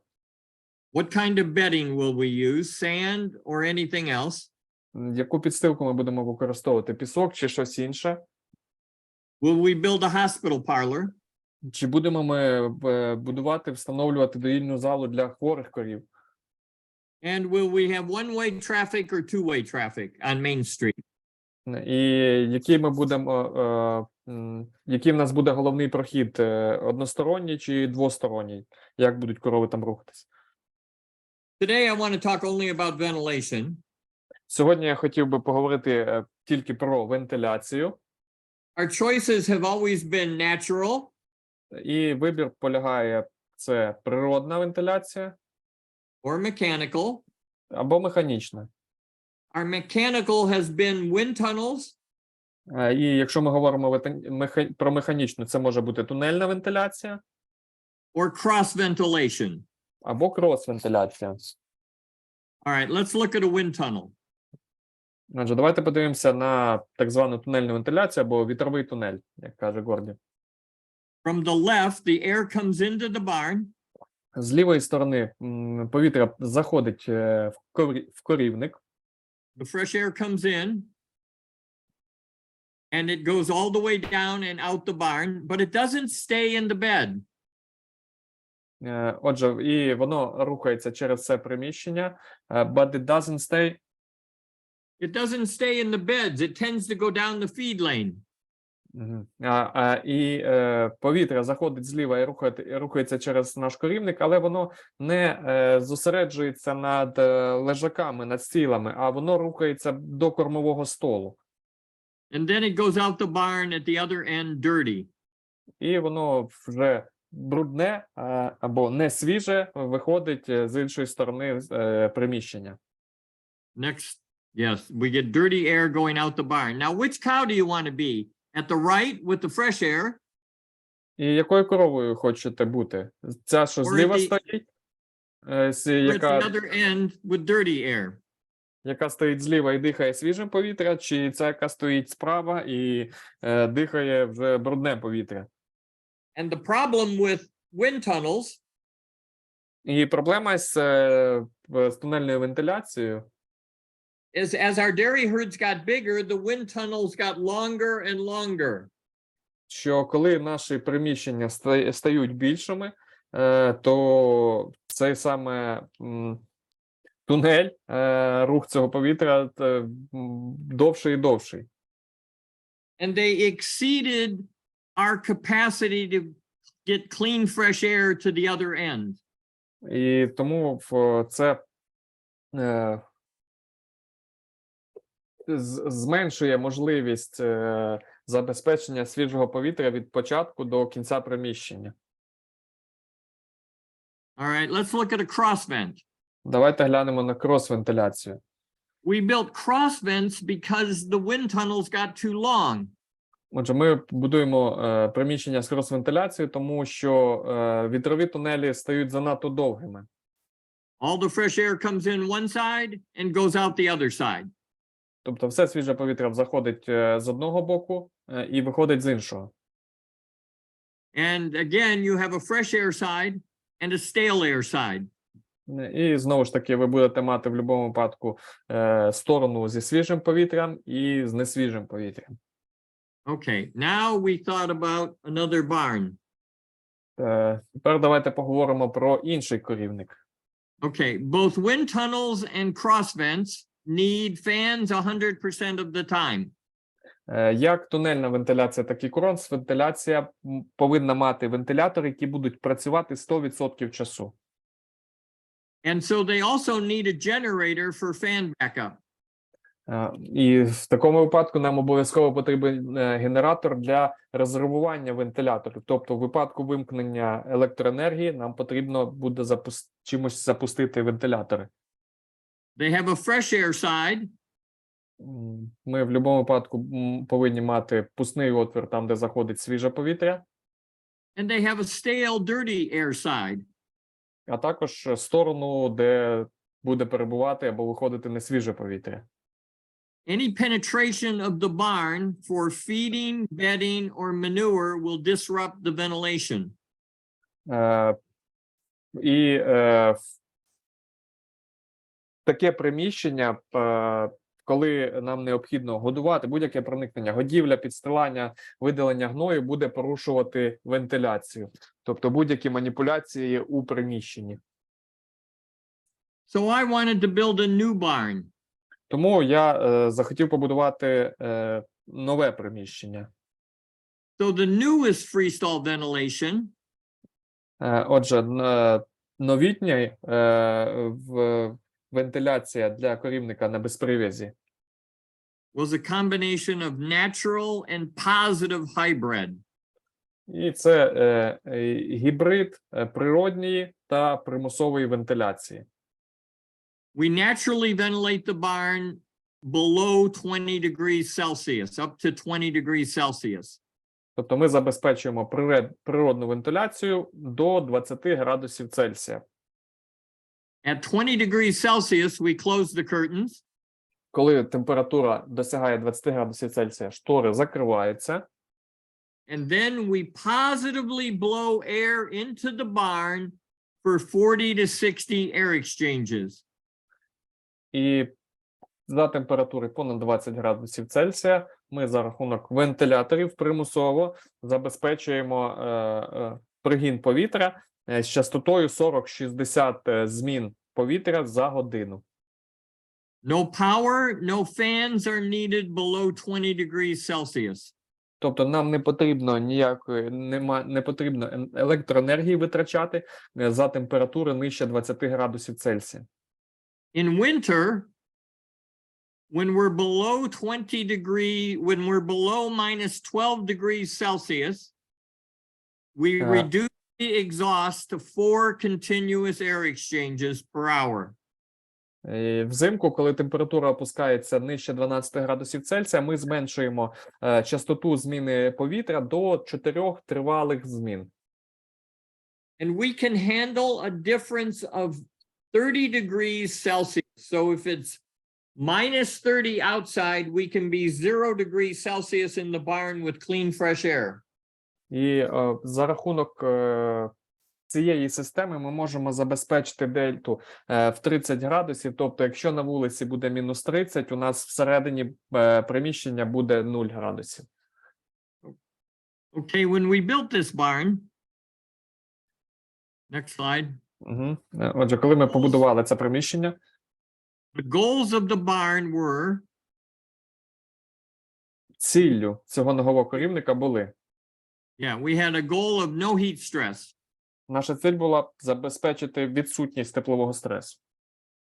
What kind of bedding will we use? Sand or anything else? Яку підстилку ми будемо використовувати? Пісок чи щось інше? Will we build a hospital parlor? Чи будемо ми будувати, встановлювати доїльну залу для хворих корів? And will we have one-way traffic or two-way traffic on Main Street? І який в нас буде головний прохід? Односторонній чи двосторонній? Як будуть корови там рухатись? Today I want to talk only about ventilation. Сьогодні я хотів би поговорити тільки про вентиляцію. Our choices have always been natural, І вибір полягає – це природна вентиляція or mechanical. або механічна. Our mechanical has been wind tunnels, І якщо ми говоримо про механічну, це може бути тунельна вентиляція or cross ventilation. або крос-вентиляція. All right, let's look at a wind tunnel. Отже, давайте подивимося на так звану тунельну вентиляцію або вітровий тунель, як каже Горді. From the left, the air comes into the barn. З лівої сторони повітря заходить в корівник. The fresh air comes in, and it goes all the way down and out the barn, but it doesn't stay in the bed. Отже, і воно рухається через це приміщення, but it doesn't stay. It doesn't stay in the beds. It tends to go down the feed lane. Повітря заходить зліва і рухається через наш корівник, але воно не зосереджується над лежаками, над стілами, а воно рухається до кормового столу. And then it goes out the barn at the other end dirty. І воно вже брудне або не свіже виходить з іншої сторони приміщення. Next, yes, we get dirty air going out the barn. Now, which cow do you want to be? At the right with the fresh air? І якою коровою хочете бути? Ця, що зліва стоїть? Or at the other end with dirty air? Яка стоїть зліва і дихає свіжим повітря, чи ця, яка стоїть справа і дихає вже брудне повітря? And the problem with wind tunnels І проблема з тунельною вентиляцією, is as our dairy herds got bigger, the wind tunnels got longer and longer. що коли наші приміщення стають більшими, то цей саме тунель, рух цього повітря довший і довший. And they exceeded our capacity to get clean, fresh air to the other end. І тому це зменшує можливість забезпечення свіжого повітря від початку до кінця приміщення. All right, let's look at a cross vent. Давайте глянемо на крос-вентиляцію. We built cross vents because the wind tunnels got too long. Отже, ми будуємо приміщення з крос-вентиляцією, тому що вітрові тунелі стають занадто довгими. All the fresh air comes in one side and goes out the other side. Тобто все свіже повітря заходить з одного боку і виходить з іншого. And again, you have a fresh air side and a stale air side. І знову ж таки ви будете мати в будь-якому випадку сторону зі свіжим повітрям і з несвіжим повітрям. Okay, now we thought about another barn. Тепер давайте поговоримо про інший корівник. Okay, both wind tunnels and cross vents need fans 100% of the time. Як тунельна вентиляція, так і крос-вентиляція повинна мати вентилятори, які будуть працювати 100% часу. And so they also need a generator for fan backup. І в такому випадку нам обов'язково потрібен генератор для резервування вентиляторів. Тобто в випадку вимкнення електроенергії нам потрібно буде чимось запустити вентилятори. They have a fresh air side. Ми в будь-якому випадку повинні мати пускний отвір там, де заходить свіже повітря. And they have a stale, dirty air side. А також сторону, де буде перебувати або виходити несвіже повітря. Any penetration of the barn for feeding, bedding, or manure will disrupt the ventilation. Таке приміщення, коли нам необхідно годувати, будь-яке проникнення, годівля, підстилання, видалення гною буде порушувати вентиляцію. Тобто будь-які маніпуляції у приміщенні. So I wanted to build a new barn. Тому я захотів побудувати нове приміщення. So the newest freestall ventilation Отже, новітня вентиляція для корівника на безприв'язі was a combination of natural and positive hybrid. І це гібрид природньої та примусової вентиляції. We naturally ventilate the barn below 20 degrees Celsius, up to 20 degrees Celsius. Тобто ми забезпечуємо природну вентиляцію до 20 градусів Цельсія. At 20 degrees Celsius, we close the curtains. Коли температура досягає 20 градусів Цельсія, штори закриваються. And then we positively blow air into the barn for 40 to 60 air exchanges. І за температури понад 20 градусів Цельсія ми за рахунок вентиляторів примусово забезпечуємо пригін повітря з частотою 40-60 змін повітря за годину. No power, no fans are needed below 20 degrees Celsius. Тобто нам не потрібно ніякої, не потрібно електроенергії витрачати за температури нижче 20 градусів Цельсія. In winter, when we're below when we're below minus 12 degrees Celsius, we reduce the exhaust to 4 continuous air exchanges per hour. Взимку, коли температура опускається нижче 12 градусів Цельсія, ми зменшуємо частоту зміни повітря до 4 тривалих змін. And we can handle a difference of 30 degrees Celsius. So if it's minus 30 outside, we can be 0 degrees Celsius in the barn with clean, fresh air. І за рахунок цієї системи ми можемо забезпечити дельту в 30 градусів. Тобто, якщо на вулиці буде мінус 30, у нас всередині приміщення буде 0 градусів. Okay, when we built this barn, next slide. Отже, коли ми побудували це приміщення, The goals of the barn were ціллю цього нового корівника були. we had a goal of no heat stress. Наша ціль була забезпечити відсутність теплового стресу.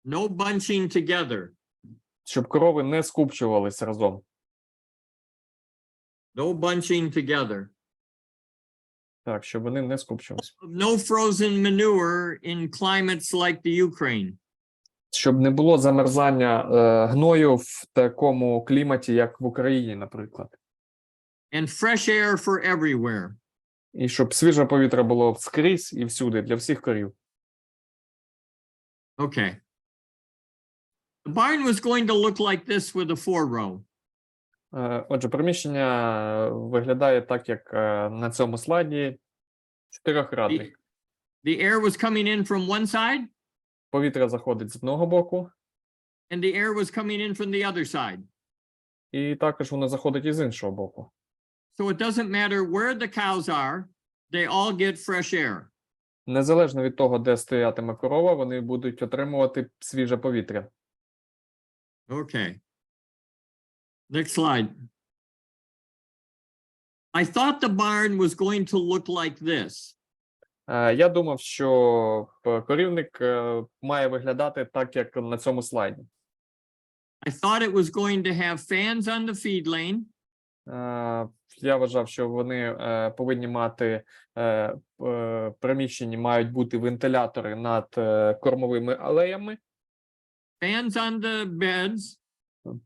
No bunching together. Щоб корови не скупчувалися разом. No bunching together. Так, щоб вони не скупчувалися. No frozen manure in climates like the Ukraine. Щоб не було замерзання гною в такому кліматі, як в Україні, наприклад. And fresh air for everywhere. І щоб свіже повітря було скрізь і всюди, для всіх корів. Okay. The barn was going to look like this with a 4-row. Отже, приміщення виглядає так, як на цьому слайді, 4-радний. The air was coming in from one side. Повітря заходить з одного боку. And the air was coming in from the other side. І також воно заходить із іншого боку. So it doesn't matter where the cows are, they all get fresh air. Незалежно від того, де стоятиме корова, вони будуть отримувати свіже повітря. Okay. Next slide. I thought the barn was going to look like this. Я думав, що корівник має виглядати так, як на цьому слайді. I thought it was going to have fans on the feed lane. Я вважав, що вони повинні мати приміщені, мають бути вентилятори над кормовими алеями. Fans on the beds.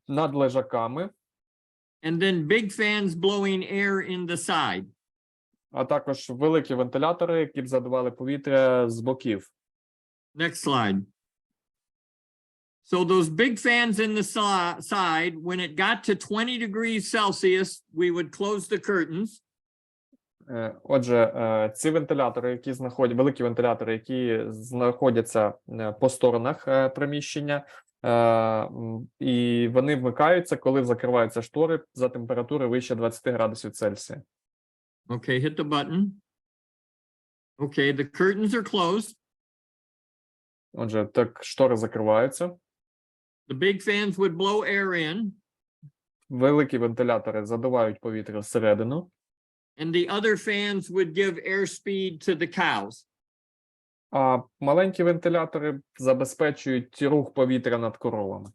Над лежаками. And then big fans blowing air in the side. А також великі вентилятори, які б задували повітря з боків. Next slide. So those big fans in the side, when it got to 20 degrees Celsius, we would close the curtains. Отже, ці вентилятори, які знаходять, великі вентилятори, які знаходяться по сторонах приміщення, і вони вмикаються, коли закриваються штори за температури вище 20 градусів Цельсія. Okay, hit the button. Okay, the curtains are closed. Отже, так, штори закриваються. The big fans would blow air in. Великі вентилятори задувають повітря всередину. And the other fans would give airspeed to the cows. А маленькі вентилятори забезпечують рух повітря над коровами.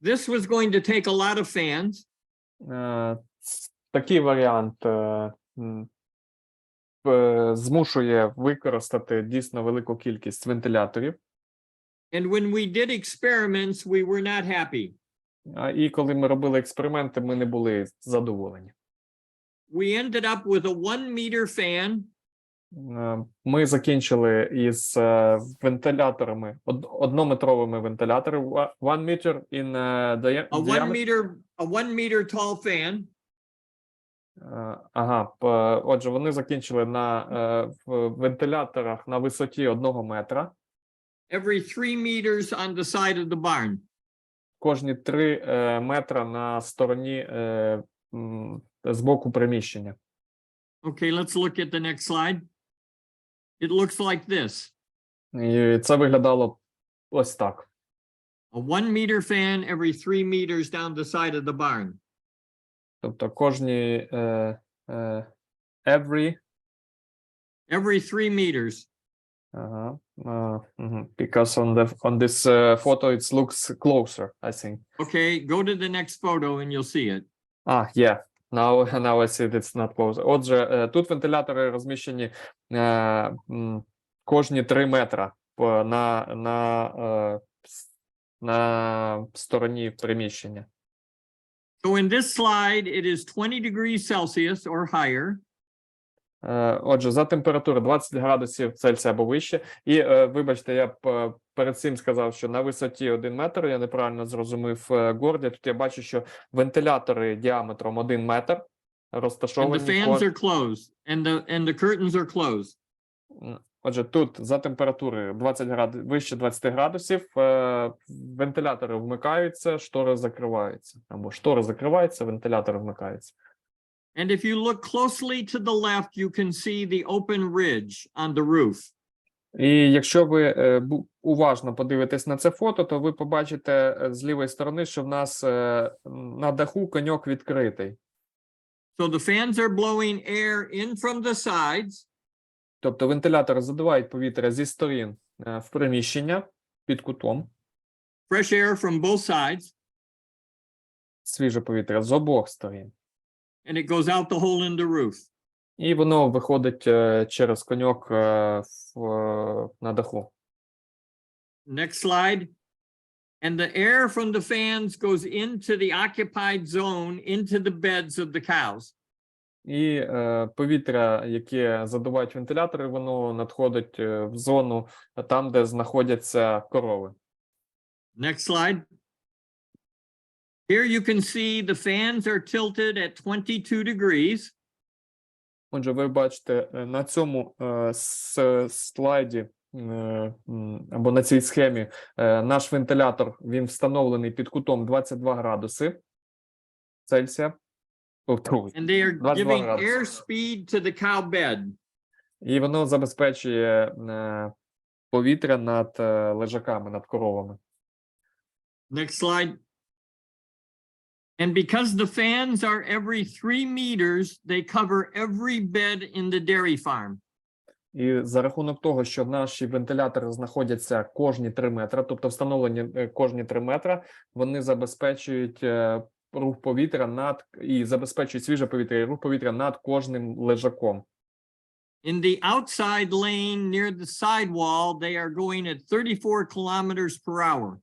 This was going to take a lot of fans. Такий варіант змушує використати дійсно велику кількість вентиляторів. And when we did experiments, we were not happy. І коли ми робили експерименти, ми не були задоволені. We ended up with a 1-meter fan. Ми закінчили із вентиляторами, однометровими вентиляторами, 1 meter in diameter. A 1-meter tall fan. Отже, вони закінчили на вентиляторах на висоті 1 метра. Every 3 meters on the side of the barn. Кожні 3 метра на стороні з боку приміщення. Okay, let's look at the next slide. It looks like this. І це виглядало ось так. A 1-meter fan every 3 meters down the side of the barn. Тобто кожні every Every 3 meters. Because on this photo it looks closer, I think. Okay, go to the next photo and you'll see it. Yeah. Now I see it's not closer. Отже, тут вентилятори розміщені кожні 3 метра на стороні приміщення. So in this slide, it is 20 degrees Celsius or higher. Отже, за температури 20 градусів Цельсія або вище. І, вибачте, я б перед цим сказав, що на висоті 1 метр, я неправильно зрозумів Горді, тут я бачу, що вентилятори діаметром 1 метр And the розташовані... fans are closed and the curtains are closed. Отже, тут за температури 20 вище 20 градусів, вентилятори вмикаються, штори закриваються. Або штори закриваються, вентилятори вмикаються. And if you look closely to the left, you can see the open ridge on the roof. І якщо ви уважно подивитесь на це фото, то ви побачите з лівої сторони, що в нас на даху коньок відкритий. So the fans are blowing air in from the sides. Тобто вентилятори задувають повітря зі сторін в приміщення під кутом. Fresh air from both sides. Свіже повітря з обох сторін. And it goes out the hole in the roof. І воно виходить через коньок на даху. Next slide. And the air from the fans goes into the occupied zone, into the beds of the cows. І повітря, яке задувають вентилятори, воно надходить в зону там, де знаходяться корови. Next slide. Here you can see the fans are tilted at 22 degrees. Отже, ви бачите на цьому слайді або на цій схемі наш вентилятор, він встановлений під кутом 22 градуси Цельсія. And they are giving air speed to the cow bed. І воно забезпечує повітря над лежаками, над коровами. Next slide. And because the fans are every 3 meters, they cover every bed in the dairy farm. І за рахунок того, що наші вентилятори знаходяться кожні 3 метри, тобто встановлені кожні 3 метри, вони забезпечують рух повітря і забезпечують свіже повітря і рух повітря над кожним лежаком. In the outside lane near the sidewall, they are going at 34 kilometers per hour.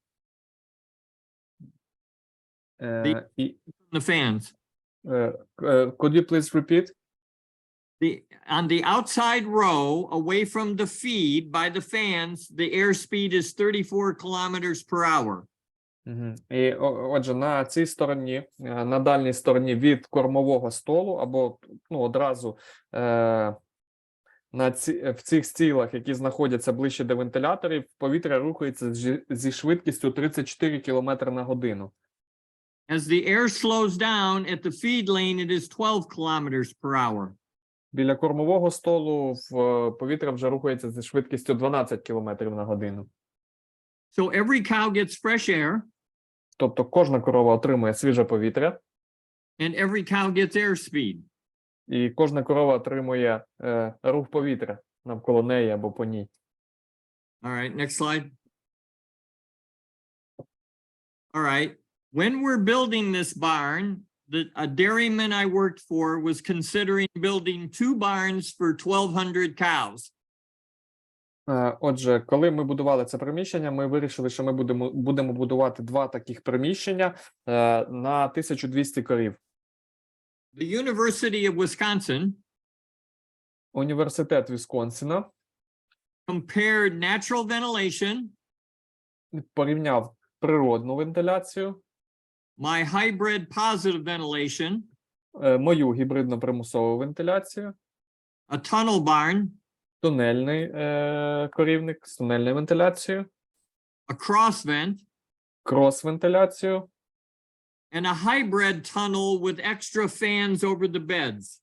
The fans. Could you please repeat? On the outside row, away from the feed by the fans, the airspeed is 34 kilometers per hour. І, отже, на цій стороні, на дальній стороні від кормового столу, або одразу в цих стілах, які знаходяться ближче до вентиляторів, повітря рухається зі швидкістю 34 км на годину. As the air slows down at the feed lane, it is 12 kilometers per hour. Біля кормового столу повітря вже рухається зі швидкістю 12 км на годину. So every cow gets fresh air. Тобто кожна корова отримує свіже повітря. And every cow gets air speed. І кожна корова отримує рух повітря навколо неї або по ній. All right, next slide. All right. When we're building this barn, a dairyman I worked for was considering building 2 barns for 1,200 cows. Отже, коли ми будували це приміщення, ми вирішили, що ми будемо будувати 2 таких приміщення на 1200 корів. The University of Wisconsin Університет Вісконсіна compared natural ventilation, порівняв природну вентиляцію, my hybrid positive ventilation, мою гібридно-примусову вентиляцію, a tunnel barn, тунельний корівник з тунельною вентиляцією, a cross vent, крос-вентиляцію, and a hybrid tunnel with extra fans over the beds.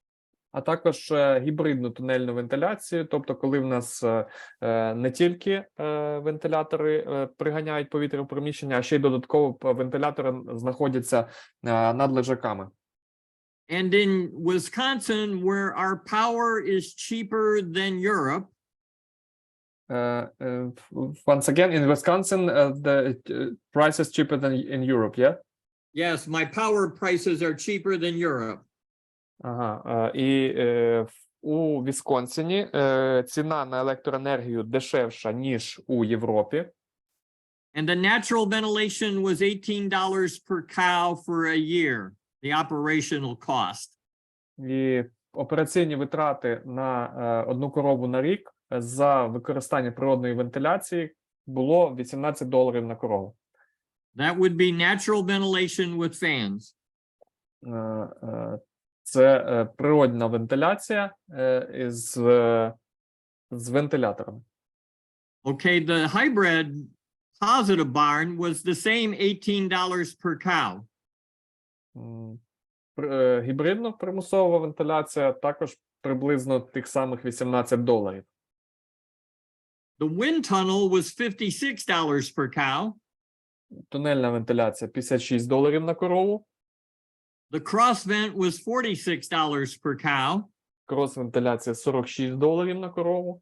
а також гібридну тунельну вентиляцію, тобто коли в нас не тільки вентилятори приганяють повітря в приміщення, а ще й додатково вентилятори знаходяться над лежаками. And in Wisconsin, where our power is cheaper than Europe, Once again, in Wisconsin, the price is cheaper than in Europe, yeah? yes, my power prices are cheaper than Europe. Ага. І у Вісконсині ціна на електроенергію дешевша, ніж у Європі. And the natural ventilation was $18 per cow for a year, the operational cost. І операційні витрати на одну корову на рік за використання природної вентиляції було $18 на корову. That would be natural ventilation with fans. Це природна вентиляція з вентиляторами. Okay, the hybrid positive barn was the same $18 per cow. Гібридно примусова вентиляція також приблизно тих самих $18. The wind tunnel was $56 per cow. Тунельна вентиляція $56 на корову. The cross vent was $46 per cow. Крос-вентиляція $46 на корову.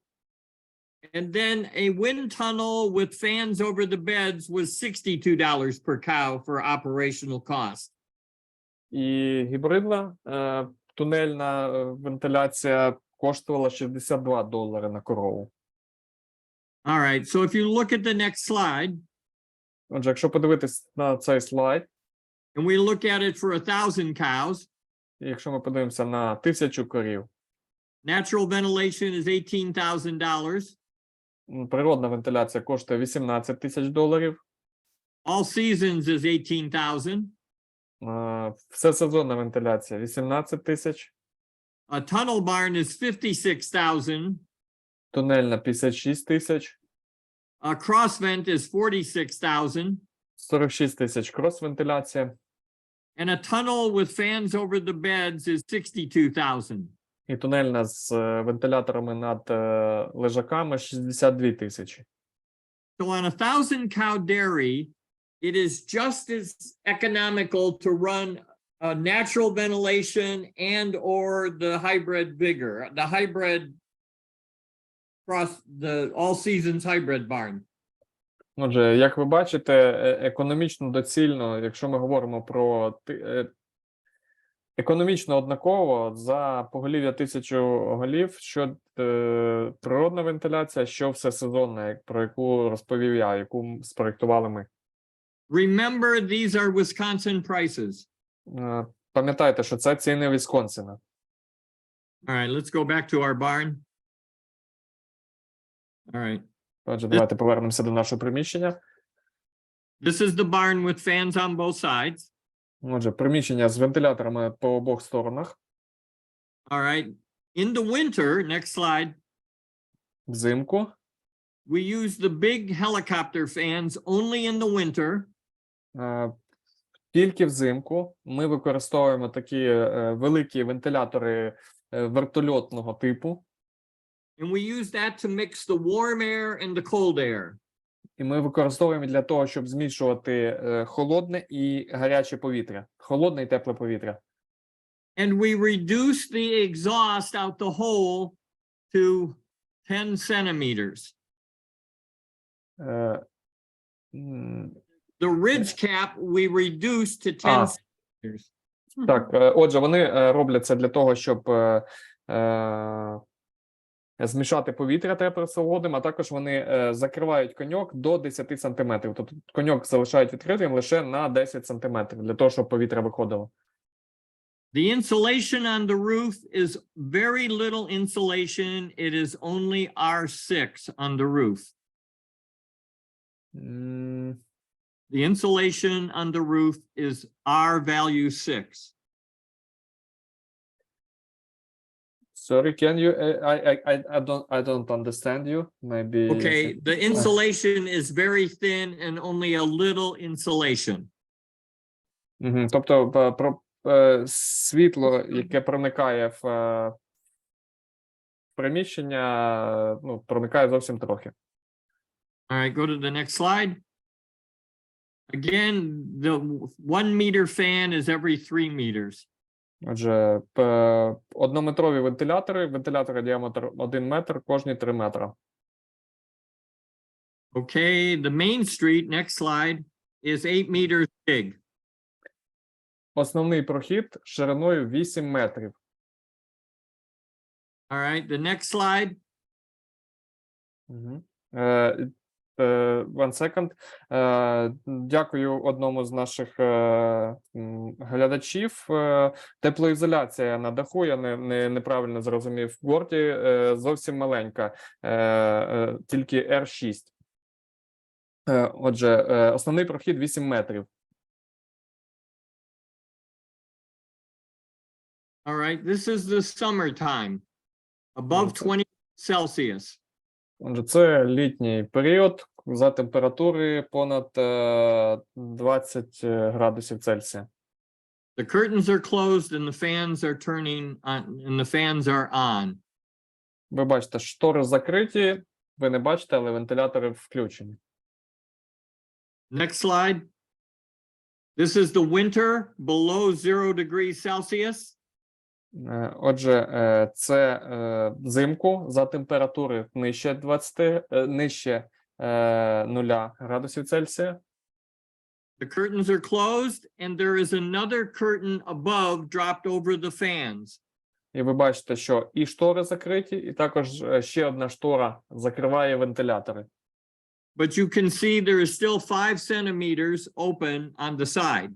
And then a wind tunnel with fans over the beds was $62 per cow for operational cost. І гібридна тунельна вентиляція коштувала $62 на корову. All right, so if you look at the next slide, Отже, якщо подивитись на цей слайд, and we look at it for 1,000 cows, і якщо ми подивимося на 1000 корів, natural ventilation is $18,000. природна вентиляція коштує $18,000. All seasons is $18,000. Всесезонна вентиляція $18,000. A tunnel barn is $56,000. Тунельна $56,000. A cross vent is $46,000. $46,000 крос-вентиляція. And a tunnel with fans over the beds is $62,000. І тунельна з вентиляторами над лежаками $62,000. So on 1,000 cow dairy, it is just as economical to run a natural ventilation and or the hybrid vigor, the hybrid cross, the all seasons hybrid barn. Отже, як ви бачите, економічно доцільно, якщо ми говоримо про економічно однаково за поголів'я 1000 голів, що природна вентиляція, що всесезонна, про яку розповів я, яку спроєктували ми. Remember, these are Wisconsin prices. Пам'ятайте, що це ціни Вісконсина. All right, let's go back to our barn. All right. Отже, давайте повернемося до нашого приміщення. This is the barn with fans on both sides. Отже, приміщення з вентиляторами по обох сторонах. All right. In the winter, next slide, Взимку we use the big helicopter fans only in the winter. Тільки взимку ми використовуємо такі великі вентилятори вертольотного типу. And we use that to mix the warm air and the cold air. І ми використовуємо для того, щоб змішувати холодне і гаряче повітря. Холодне і тепле повітря. And we reduce the exhaust out the hole to 10 centimeters. The ridge cap we reduce to 10 centimeters. Так, отже, вони роблять це для того, щоб змішати повітря тепле з холодним, а також вони закривають коньок до 10 сантиметрів. Тобто коньок залишають відкритим лише на 10 сантиметрів, для того, щоб повітря виходило. The insulation on the roof is very little insulation. It is only R6 on the roof. The insulation on the roof is R value 6. Sorry, can you? I don't understand you. Maybe. Okay, the insulation is very thin and only a little insulation. Тобто про світло, яке проникає в приміщення, ну, проникає зовсім трохи. All right, go to the next slide. Again, the 1 meter fan is every 3 meters. Отже, однометрові вентилятори діаметр 1 метр, кожні 3 метра. Okay, the main street, next slide, is 8 meters big. Основний прохід шириною 8 метрів. All right, the next slide. One second. Дякую одному з наших глядачів. Теплоізоляція на даху, я неправильно зрозумів. В Горді зовсім маленька, тільки R6. Отже, основний прохід 8 метрів. All right, this is the summertime, above 20 Celsius. Отже, це літній період за температури понад 20 градусів Цельсія. The curtains are closed and the fans are turning on, and the fans are on. Ви бачите, штори закриті, ви не бачите, але вентилятори включені. Next slide. This is the winter below 0 degrees Celsius. Отже, це взимку за температури нижче 0 градусів Цельсія. The curtains are closed and there is another curtain above dropped over the fans. І ви бачите, що і штори закриті, і також ще одна штора закриває вентилятори. But you can see there is still 5 centimeters open on the side.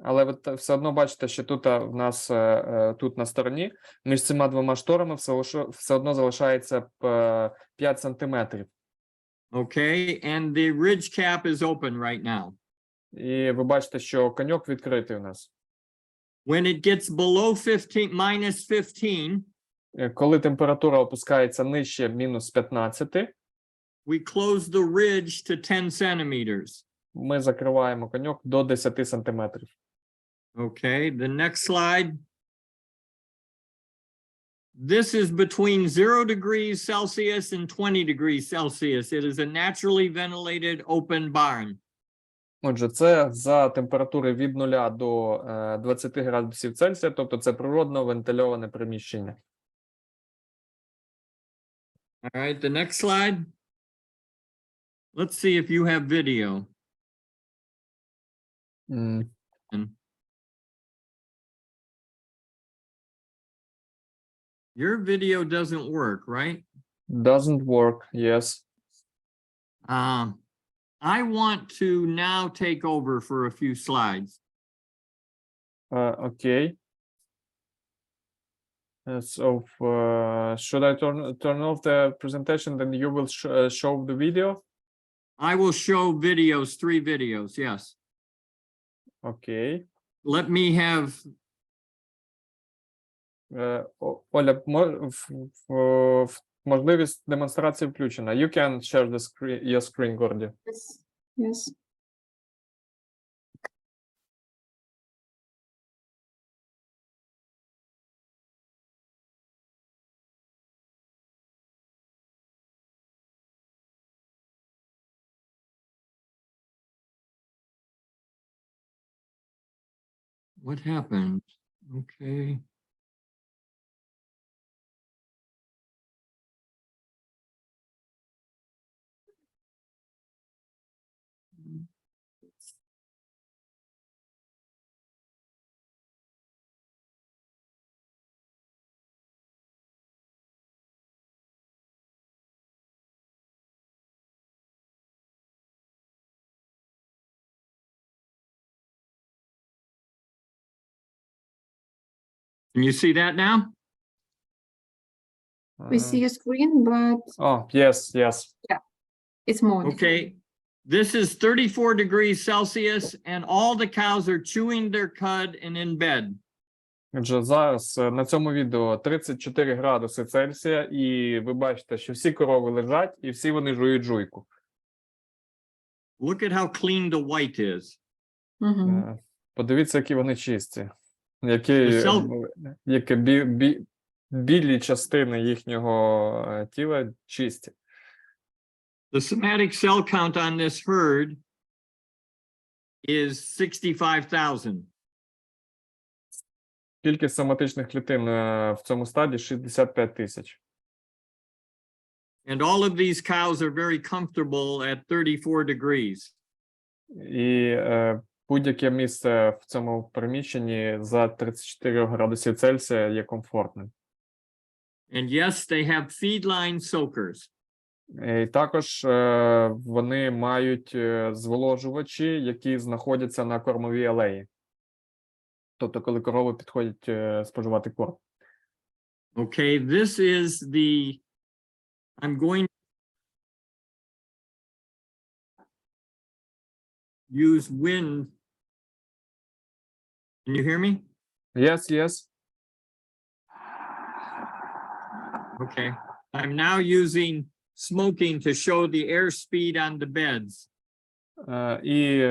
Але ви все одно бачите, що тут в нас тут на стороні між цими двома шторами все одно залишається 5 сантиметрів. Okay, and the ridge cap is open right now. І ви бачите, що коньок відкритий у нас. When it gets below minus 15, коли температура опускається нижче мінус 15, we close the ridge to 10 centimeters. Ми закриваємо коньок до 10 сантиметрів. Okay, the next slide. This is between 0 degrees Celsius and 20 degrees Celsius. It is a naturally ventilated open barn. Отже, це за температури від 0 до 20 градусів Цельсія, тобто це природно вентильоване приміщення. All right, the next slide. Let's see if you have video. Your video doesn't work, right? Doesn't work, yes. I want to now take over for a few slides. Okay. So, should I turn off the presentation, then you will show the video? I will show videos, 3 videos, yes. Okay. Let me have... Оля, можливість демонстрації включена. You can share your screen, Gordie. Yes. Yes. What happened? Okay. Can you see that now? We see your screen, but Oh, yes, yes. it's more. Okay. This is 34 degrees Celsius and all the cows are chewing their cud and in bed. Отже, зараз на цьому відео 34 градуси Цельсія, і ви бачите, що всі корови лежать, і всі вони жують жуйку. Look at how clean the white is. Подивіться, які вони чисті. Які білі частини їхнього тіла чисті. The somatic cell count on this herd is 65,000. Кількість соматичних клітин в цьому стаді 65 тисяч. And all of these cows are very comfortable at 34 degrees. І будь-яке місце в цьому приміщенні за 34 градусів Цельсія є комфортним. And yes, they have feed line soakers. І також вони мають зволожувачі, які знаходяться на кормовій алеї. Тобто, коли корови підходять споживати корм. Okay, this is the, I'm going to use wind. Can you hear me? Yes, yes. Okay, I'm now using smoking to show the airspeed on the beds. І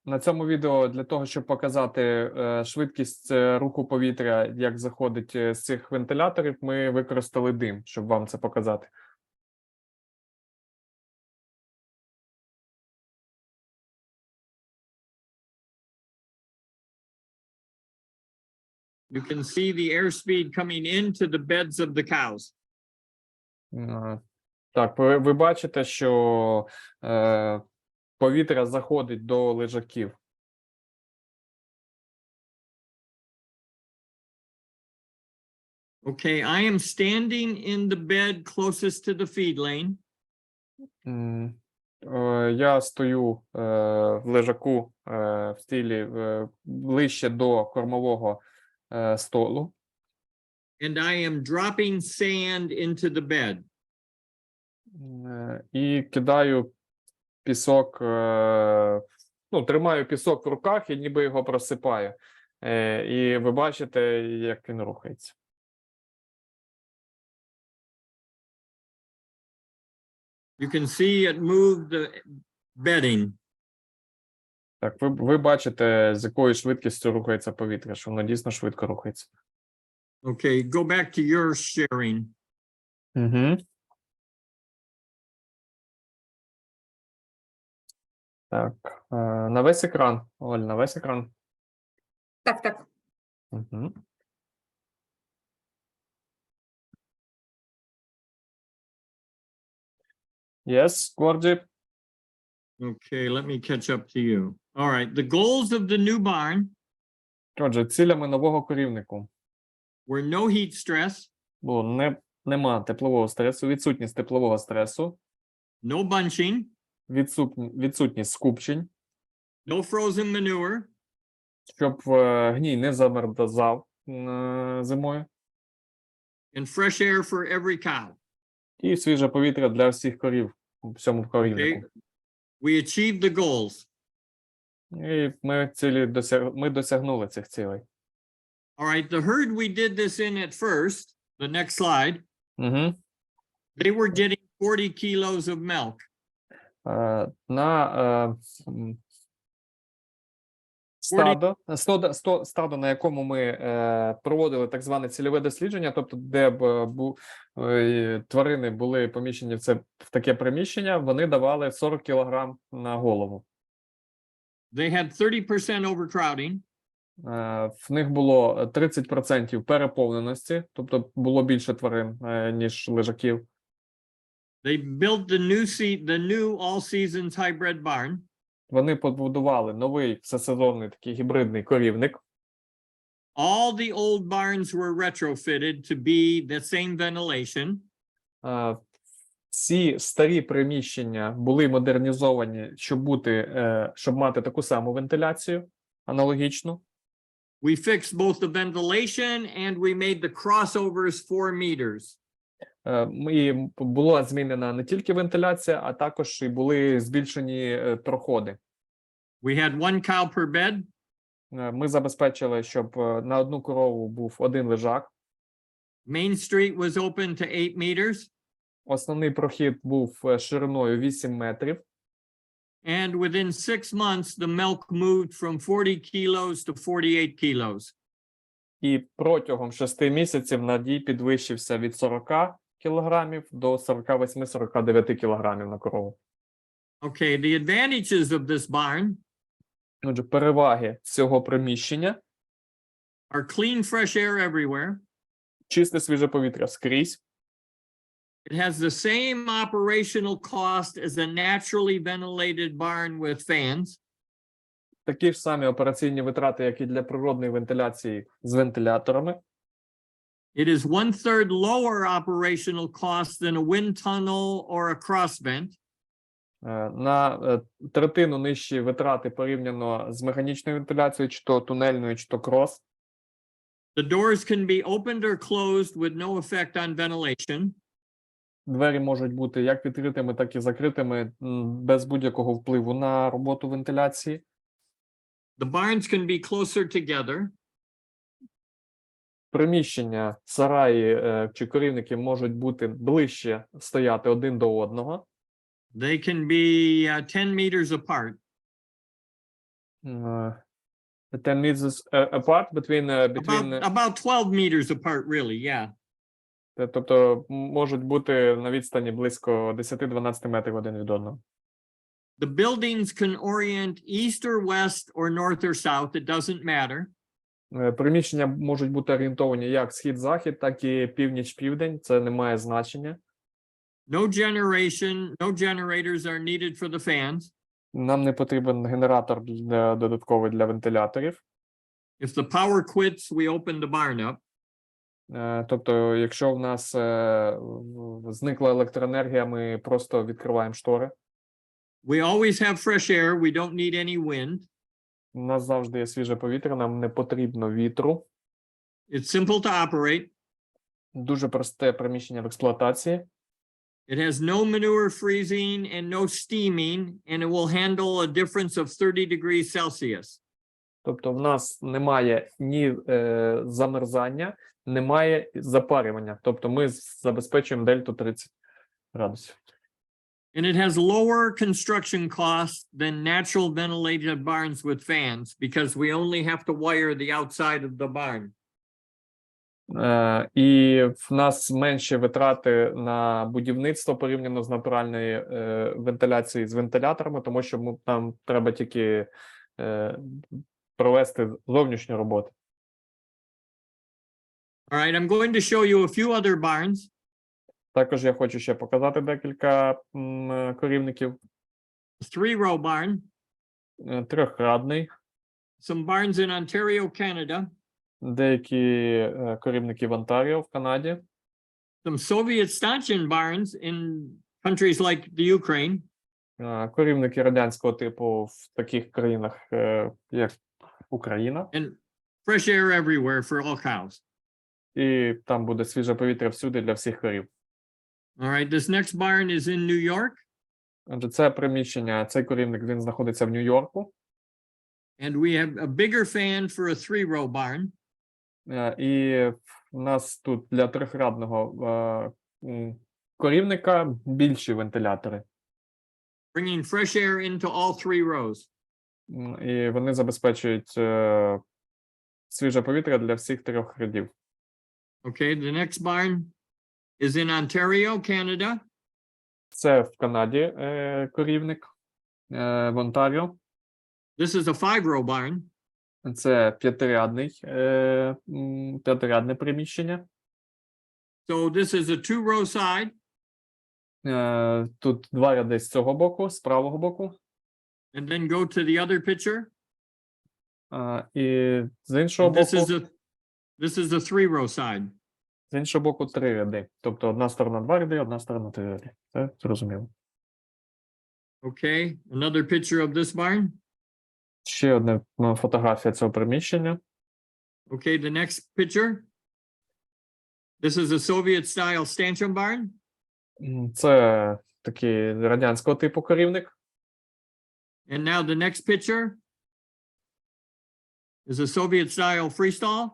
на цьому відео для того, щоб показати швидкість руху повітря, як заходить з цих вентиляторів, ми використали дим, щоб вам це показати. You can see the airspeed coming into the beds of the cows. Так, ви бачите, що повітря заходить до лежаків. Okay, I am standing in the bed closest to the feed lane. Я стою в лежаку в стілі ближче до кормового столу. And I am dropping sand into the bed. І кидаю пісок, тримаю пісок в руках і ніби його просипаю. І ви бачите, як він рухається. You can see it move the bedding. Так, ви бачите, з якою швидкістю рухається повітря, що воно дійсно швидко рухається. Okay, go back to your sharing. Так, на весь екран, Оль, на весь екран. Так, так. Yes, Gordie. Okay, let me catch up to you. All right, the goals of the new barn Отже, цілями нового корівнику were no heat stress, було нема теплового стресу, відсутність теплового стресу, no bunching, відсутність скупчень, no frozen manure, щоб гній не замерзав зимою, and fresh air for every cow. і свіже повітря для всіх корів у всьому корівнику. Okay, we achieved the goals. І ми досягнули цих цілей. All right, the herd we did this in at first, the next slide, they were getting 40 kilos of milk. Стадо, на якому ми проводили так зване цільове дослідження, тобто де тварини були поміщені в таке приміщення, вони давали 40 кг на голову. They had 30% overcrowding. В них було 30% переповненості, тобто було більше тварин, ніж лежаків. They built the new all-seasons hybrid barn. Вони побудували новий всесезонний такий гібридний корівник. All the old barns were retrofitted to be the same ventilation. Ці старі приміщення були модернізовані, щоб мати таку саму вентиляцію, аналогічну. We fixed both the ventilation and we made the crossovers 4 meters. І була змінена не тільки вентиляція, а також і були збільшені проходи. We had 1 cow per bed. Ми забезпечили, щоб на одну корову був один лежак. Main street was open to 8 meters. Основний прохід був шириною 8 метрів. And within 6 months, the milk moved from 40 kilos to 48 kilos. І протягом 6 місяців надій підвищився від 40 кілограмів до 48-49 кілограмів на корову. Okay, the advantages of this barn. Отже, переваги цього приміщення. are clean, fresh air everywhere. Чисте свіже повітря скрізь. It has the same operational cost as a naturally ventilated barn with fans. Такі ж самі операційні витрати, як і для природної вентиляції з вентиляторами. It is 1/3 lower operational cost than a wind tunnel or a cross vent. На третину нижчі витрати порівняно з механічною вентиляцією, чи то тунельною, чи то крос. The doors can be opened or closed with no effect on ventilation. Двері можуть бути як відкритими, так і закритими, без будь-якого впливу на роботу вентиляції. The barns can be closer together. Приміщення, сараї чи корівники можуть бути ближче стояти один до одного. They can be 10 meters apart. 10 meters apart between About 12 meters apart, really, yeah. Тобто можуть бути на відстані близько 10-12 метрів один від одного. The buildings can orient east or west or north or south, it doesn't matter. Приміщення можуть бути орієнтовані як схід-захід, так і північ-південь, це не має значення. No generators are needed for the fans. Нам не потрібен генератор додатковий для вентиляторів. If the power quits, we open the barn up. Тобто, якщо в нас зникла електроенергія, ми просто відкриваємо штори. We always have fresh air, we don't need any wind. У нас завжди є свіже повітря, нам не потрібно вітру. It's simple to operate. Дуже просте приміщення в експлуатації. It has no manure freezing and no steaming, and it will handle a difference of 30 degrees Celsius. Тобто в нас немає ні замерзання, немає запарювання. Тобто ми забезпечуємо дельту 30 градусів. And it has lower construction costs than natural ventilated barns with fans because we only have to wire the outside of the barn. І в нас менші витрати на будівництво порівняно з натуральною вентиляцією з вентиляторами, тому що нам треба тільки провести зовнішню роботу. All right, I'm going to show you a few other barns. Також я хочу ще показати декілька корівників. Three-row barn. Трьохрадний. Some barns in Ontario, Canada. Деякі корівники в Онтаріо, в Канаді. Some Soviet stanchion barns in countries like the Ukraine. Корівники радянського типу в таких країнах, як Україна. And fresh air everywhere for all cows. І там буде свіже повітря всюди для всіх корів. All right, this next barn is in New York. Отже, це приміщення, цей корівник, він знаходиться в Нью-Йорку. And we have a bigger fan for a three-row barn. І в нас тут для трьохрадного корівника більші вентилятори. Bringing fresh air into all three rows. І вони забезпечують свіже повітря для всіх трьох рядів. Okay, the next barn is in Ontario, Canada. Це в Канаді корівник, в Онтаріо. This is a five-row barn. Це п'ятирядне приміщення. So this is a two-row side. Тут два ряди з цього боку, з правого боку. And then go to the other picture. І з іншого боку, This is a three-row side. з іншого боку три ряди. Тобто одна сторона два ряди, одна сторона три ряди. Це зрозуміло. Okay, another picture of this barn. Ще одна фотографія цього приміщення. Okay, the next picture. This is a Soviet-style stanchion barn. Це такий радянського типу корівник. And now the next picture is a Soviet-style freestall.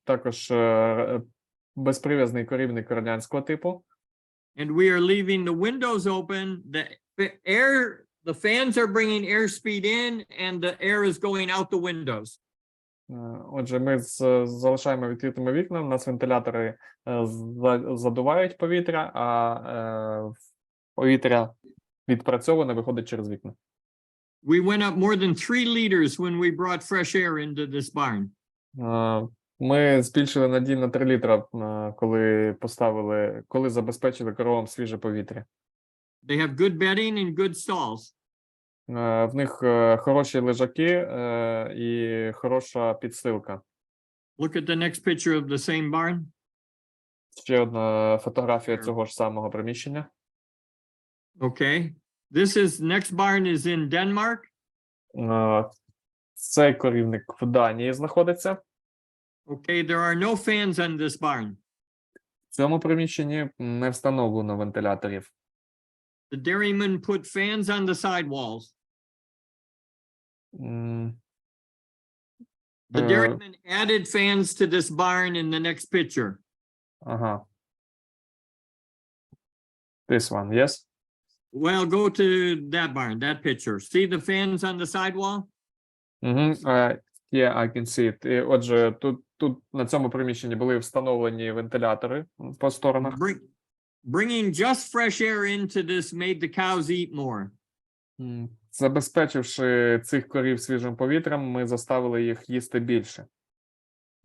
Також безприв'язний корівник радянського типу. And we are leaving the windows open. The fans are bringing air speed in and the air is going out the windows. Отже, ми залишаємо відкритими вікна, у нас вентилятори задувають повітря, а повітря відпрацьоване виходить через вікна. We went up more than 3 liters when we brought fresh air into this barn. Ми збільшили надій на 3 літра, коли забезпечили коровам свіже повітря. They have good bedding and good stalls. В них хороші лежаки і хороша підстилка. Look at the next picture of the same barn. Ще одна фотографія цього ж самого приміщення. Okay. Next barn is in Denmark. Цей корівник в Данії знаходиться. Okay, there are no fans on this barn. В цьому приміщенні не встановлено вентиляторів. The dairymen put fans on the sidewalls. The dairymen added fans to this barn in the next picture. Ага. This one, yes? Well, go to that barn, that picture. See the fans on the sidewall? Yeah, I can see it. І, отже, тут на цьому приміщенні були встановлені вентилятори по сторонах. Bringing just fresh air into this made the cows eat more. Забезпечивши цих корів свіжим повітрям, ми заставили їх їсти більше.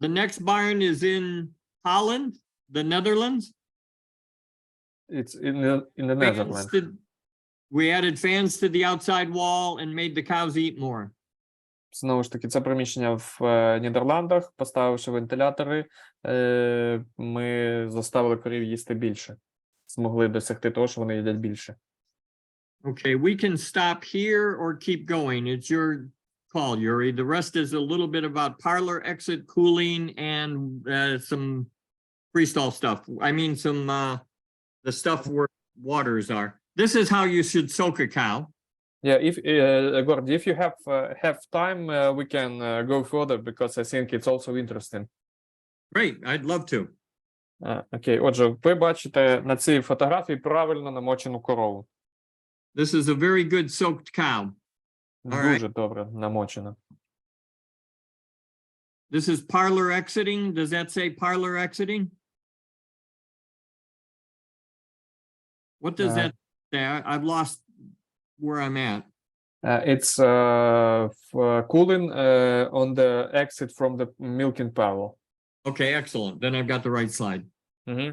The next barn is in Holland, the Netherlands. It's in the Netherlands. We added fans to the outside wall and made the cows eat more. Знову ж таки, це приміщення в Нідерландах. Поставивши вентилятори, ми заставили корів їсти більше. Змогли досягти того, що вони їдять більше. Okay, we can stop here or keep going. It's your call, Yuri. The rest is a little bit about parlor exit cooling and some freestall stuff. I mean, the stuff where waters are. This is how you should soak a cow. Yeah, Gordie, if you have time, we can go further because I think it's also interesting. Great, I'd love to. Окей, отже, ви бачите на цій фотографії правильно намочену корову. This is a very good soaked cow. Дуже добре намочена. This is parlor exiting. Does that say parlor exiting? What does that say? I've lost where I'm at. It's cooling on the exit from the milking parlor. Okay, excellent. Then I've got the right slide. Mm-hmm.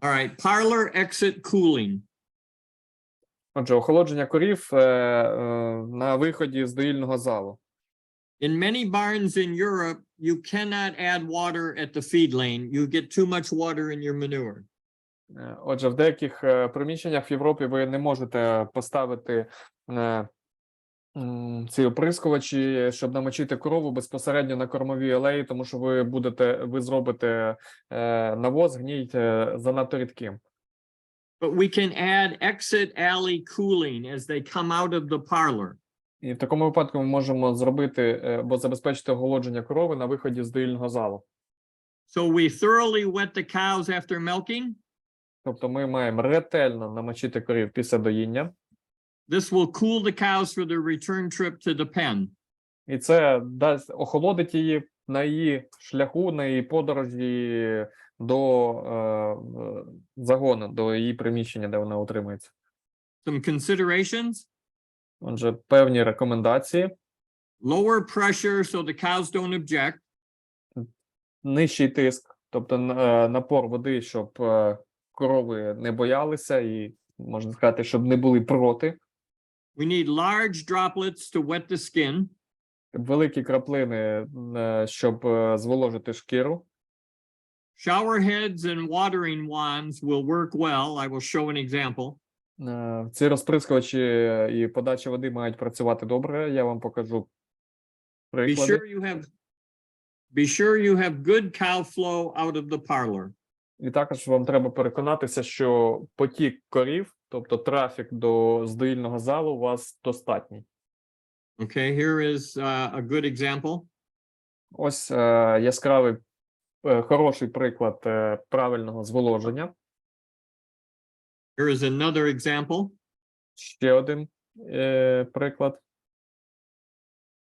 All right, parlor exit cooling. Отже, охолодження корів на виході з доїльного залу. In many barns in Europe, you cannot add water at the feed lane. You get too much water in your manure. Отже, в деяких приміщеннях в Європі ви не можете поставити ці оприскувачі, щоб намочити корову безпосередньо на кормовій алеї, тому що ви зробите навоз, гній занадто рідким. But we can add exit alley cooling as they come out of the parlor. І в такому випадку ми можемо зробити або забезпечити охолодження корови на виході з доїльного залу. So we thoroughly wet the cows after milking. Тобто ми маємо ретельно намочити корів після доїння. This will cool the cows for the return trip to the pen. І це охолодить її на її шляху, на її подорожі до загону, до її приміщення, де вона утримується. Some considerations. Отже, певні рекомендації. Lower pressure so the cows don't object. Нижчий тиск, тобто напор води, щоб корови не боялися і, можна сказати, щоб не були проти. We need large droplets to wet the skin. Великі краплини, щоб зволожити шкіру. Shower heads and watering wands will work well. I will show an example. Ці розприскувачі і подача води мають працювати добре. Я вам покажу приклади. Be sure you have good cow flow out of the parlor. І також вам треба переконатися, що потік корів, тобто трафік з доїльного залу у вас достатній. Okay, here is a good example. Ось яскравий, хороший приклад правильного зволоження. Here is another example. Ще один приклад.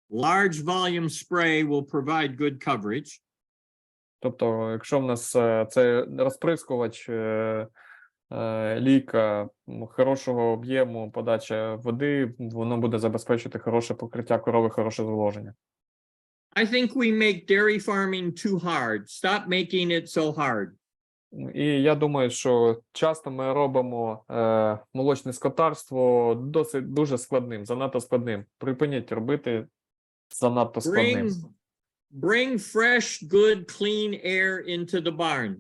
Large volume spray will provide good coverage. Тобто, якщо в нас це розприскувач лійка хорошого об'єму, подача води, воно буде забезпечити хороше покриття корови, хороше зволоження. I think we make dairy farming too hard. Stop making it so hard. І я думаю, що часто ми робимо молочне скотарство дуже складним, занадто складним. Припиніть робити занадто складним. Bring fresh, good, clean air into the barn.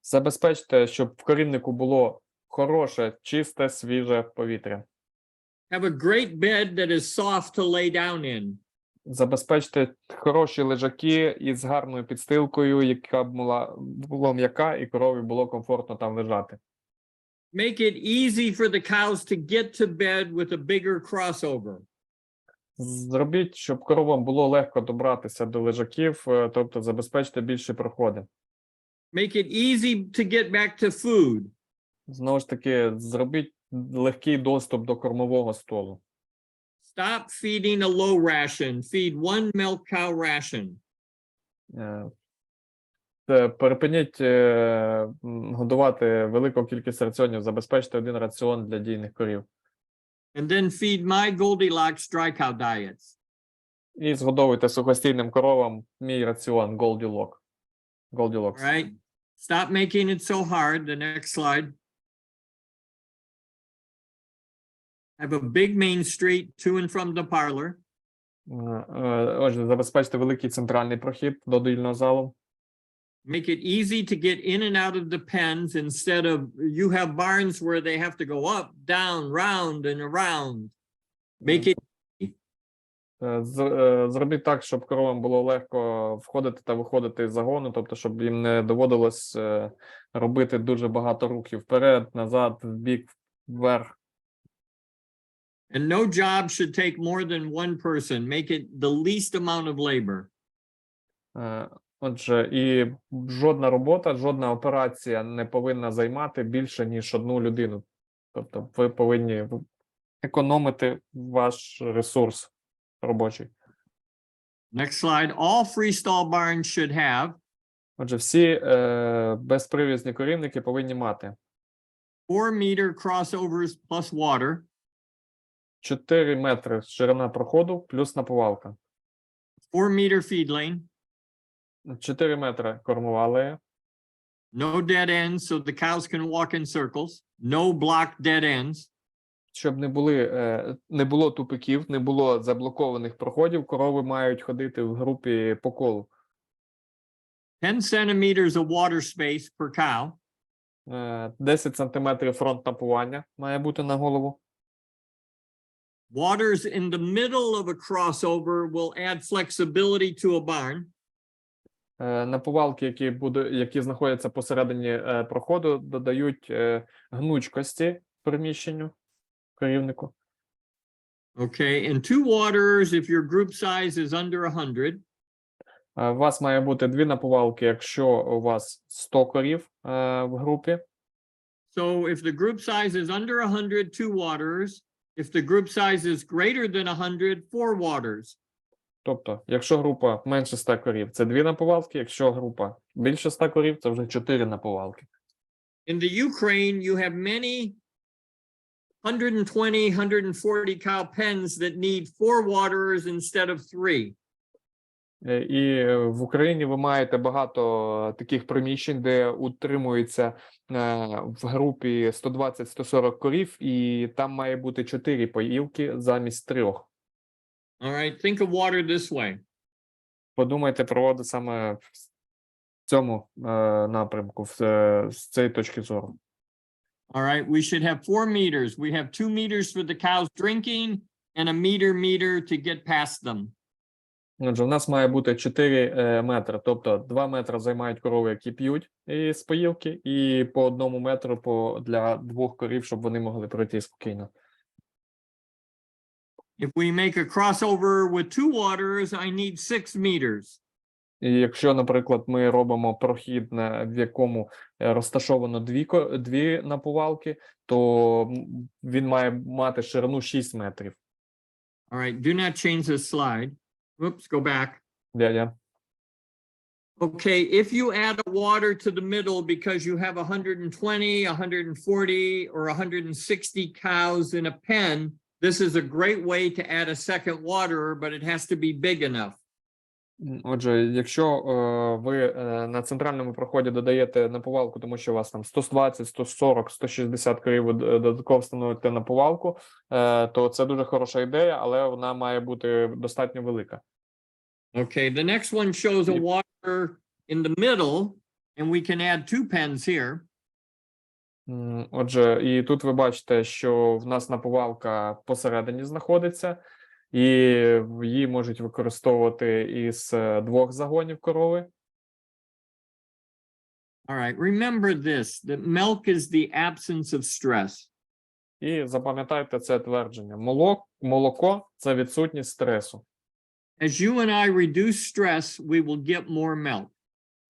Забезпечте, щоб в корівнику було хороше, чисте, свіже повітря. Have a great bed that is soft to lay down in. Забезпечте хороші лежаки із гарною підстилкою, яка була м'яка, і корові було комфортно там лежати. Make it easy for the cows to get to bed with a bigger crossover. Зробіть, щоб коровам було легко добратися до лежаків, тобто забезпечте більші проходи. Make it easy to get back to food. Знову ж таки, зробіть легкий доступ до кормового столу. Stop feeding a low ration. Feed one milk cow ration. Припиніть годувати велику кількість раціонів, забезпечте один раціон для дійних корів. And then feed my Goldilocks dry cow diets. І згодовуйте сухостійним коровам мій раціон Goldilocks. All right. Stop making it so hard. The next slide. Have a big main street to and from the parlor. Отже, забезпечте великий центральний прохід до доїльного залу. Make it easy to get in and out of the pens instead of you have barns where they have to go up, down, round and around. Make it Зробіть так, щоб коровам було легко входити та виходити з загону, тобто, щоб їм не доводилось робити дуже багато рухів вперед, назад, вбік, вверх. And no job should take more than one person. Make it the least amount of labor. Отже, і жодна робота, жодна операція не повинна займати більше, ніж одну людину. Тобто ви повинні економити ваш ресурс робочий. Next slide. All freestall barns should have. Отже, всі безпривізні корівники повинні мати 4-meter crossovers plus water. 4 метри ширина проходу плюс наповалка. 4-meter feed lane. 4 метри кормова алея. No dead ends so the cows can walk in circles. No blocked dead ends. Щоб не було тупиків, не було заблокованих проходів, корови мають ходити в групі по колу. 10 centimeters of water space per cow. 10 сантиметрів фронт напування має бути на голову. Waters in the middle of a crossover will add flexibility to a barn. Наповалки, які знаходяться посередині проходу, додають гнучкості приміщенню, корівнику. Okay, and 2 waters if your group size is under 100. У вас має бути 2 наповалки, якщо у вас 100 корів в групі. So if the group size is under 100, 2 waters. If the group size is greater than 100, 4 waters. Тобто, якщо група менше 100 корів, це 2 наповалки, якщо група більше 100 корів, це вже 4 наповалки. In the Ukraine, you have many 120, 140 cow pens that need 4 waterers instead of 3. І в Україні ви маєте багато таких приміщень, де утримуються в групі 120-140 корів, і там має бути 4 поїлки замість 3. All right, think of water this way. Подумайте про воду саме в цьому напрямку, з цієї точки зору. All right, we should have 4 meters. We have 2 meters for the cows drinking and a meter to get past them. Отже, в нас має бути 4 метри, тобто 2 метри займають корови, які п'ють з поїлки, і по 1 метру для 2 корів, щоб вони могли пройти спокійно. If we make a crossover with 2 waters, I need 6 meters. І якщо, наприклад, ми робимо прохід, в якому розташовано 2 наповалки, то він має мати ширину 6 метрів. All right, do not change this slide. Oops, go back. Yeah. Okay, if you add a water to the middle because you have 120, 140, or 160 cows in a pen, this is a great way to add a second waterer, but it has to be big enough. Отже, якщо ви на центральному проході додаєте наповалку, тому що у вас там 120, 140, 160 корів ви додатково встановите наповалку, то це дуже хороша ідея, але вона має бути достатньо велика. Okay, the next one shows a water in the middle, and we can add 2 pens here. Отже, і тут ви бачите, що в нас наповалка посередині знаходиться, і її можуть використовувати із 2 загонів корови. All right, remember this, that milk is the absence of stress. І запам'ятайте це твердження. Молоко – це відсутність стресу. As you and I reduce stress, we will get more milk.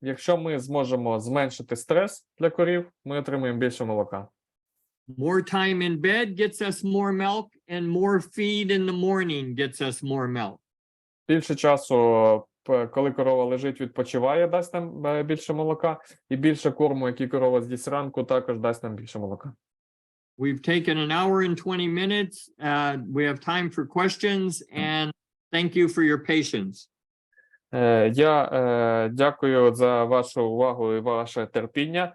Якщо ми зможемо зменшити стрес для корів, ми отримаємо більше молока. More time in bed gets us more milk, and more feed in the morning gets us more milk. Більше часу, коли корова лежить, відпочиває, дасть нам більше молока, і більше корму, який корова з'їсть ранку, також дасть нам більше молока. We've taken an hour and 20 minutes. We have time for questions, and thank you for your patience. Я дякую за вашу увагу і ваше терпіння.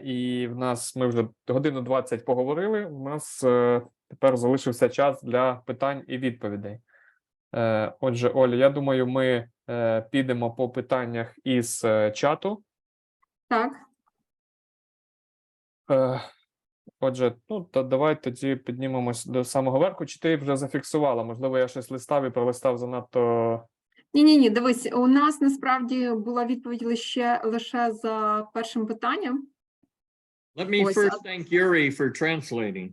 І ми вже годину 20 поговорили. У нас тепер залишився час для питань і відповідей. Отже, Оля, я думаю, ми підемо по питаннях із чату. Так. Отже, давай тоді піднімемось до самого верху. Чи ти вже зафіксувала? Можливо, я щось листав і пролистав занадто... Ні, дивись, у нас насправді була відповідь лише за першим питанням. Let me first thank Yuri for translating.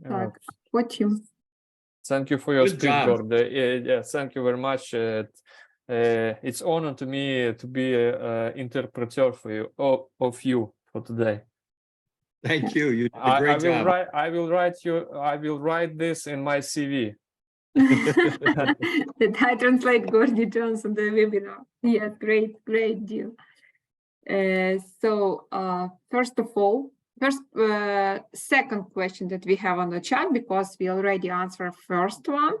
Так, потім. Thank you for your Good speech, job. Gordie. Yeah, thank you very much. It's honor to me to be interpreter of you for today. Thank you. You did a great job. I will write this in my CV. That I translate Gordie Jones on the webinar. Yes, great deal. Second question that we have on the chat, because we already answered first one.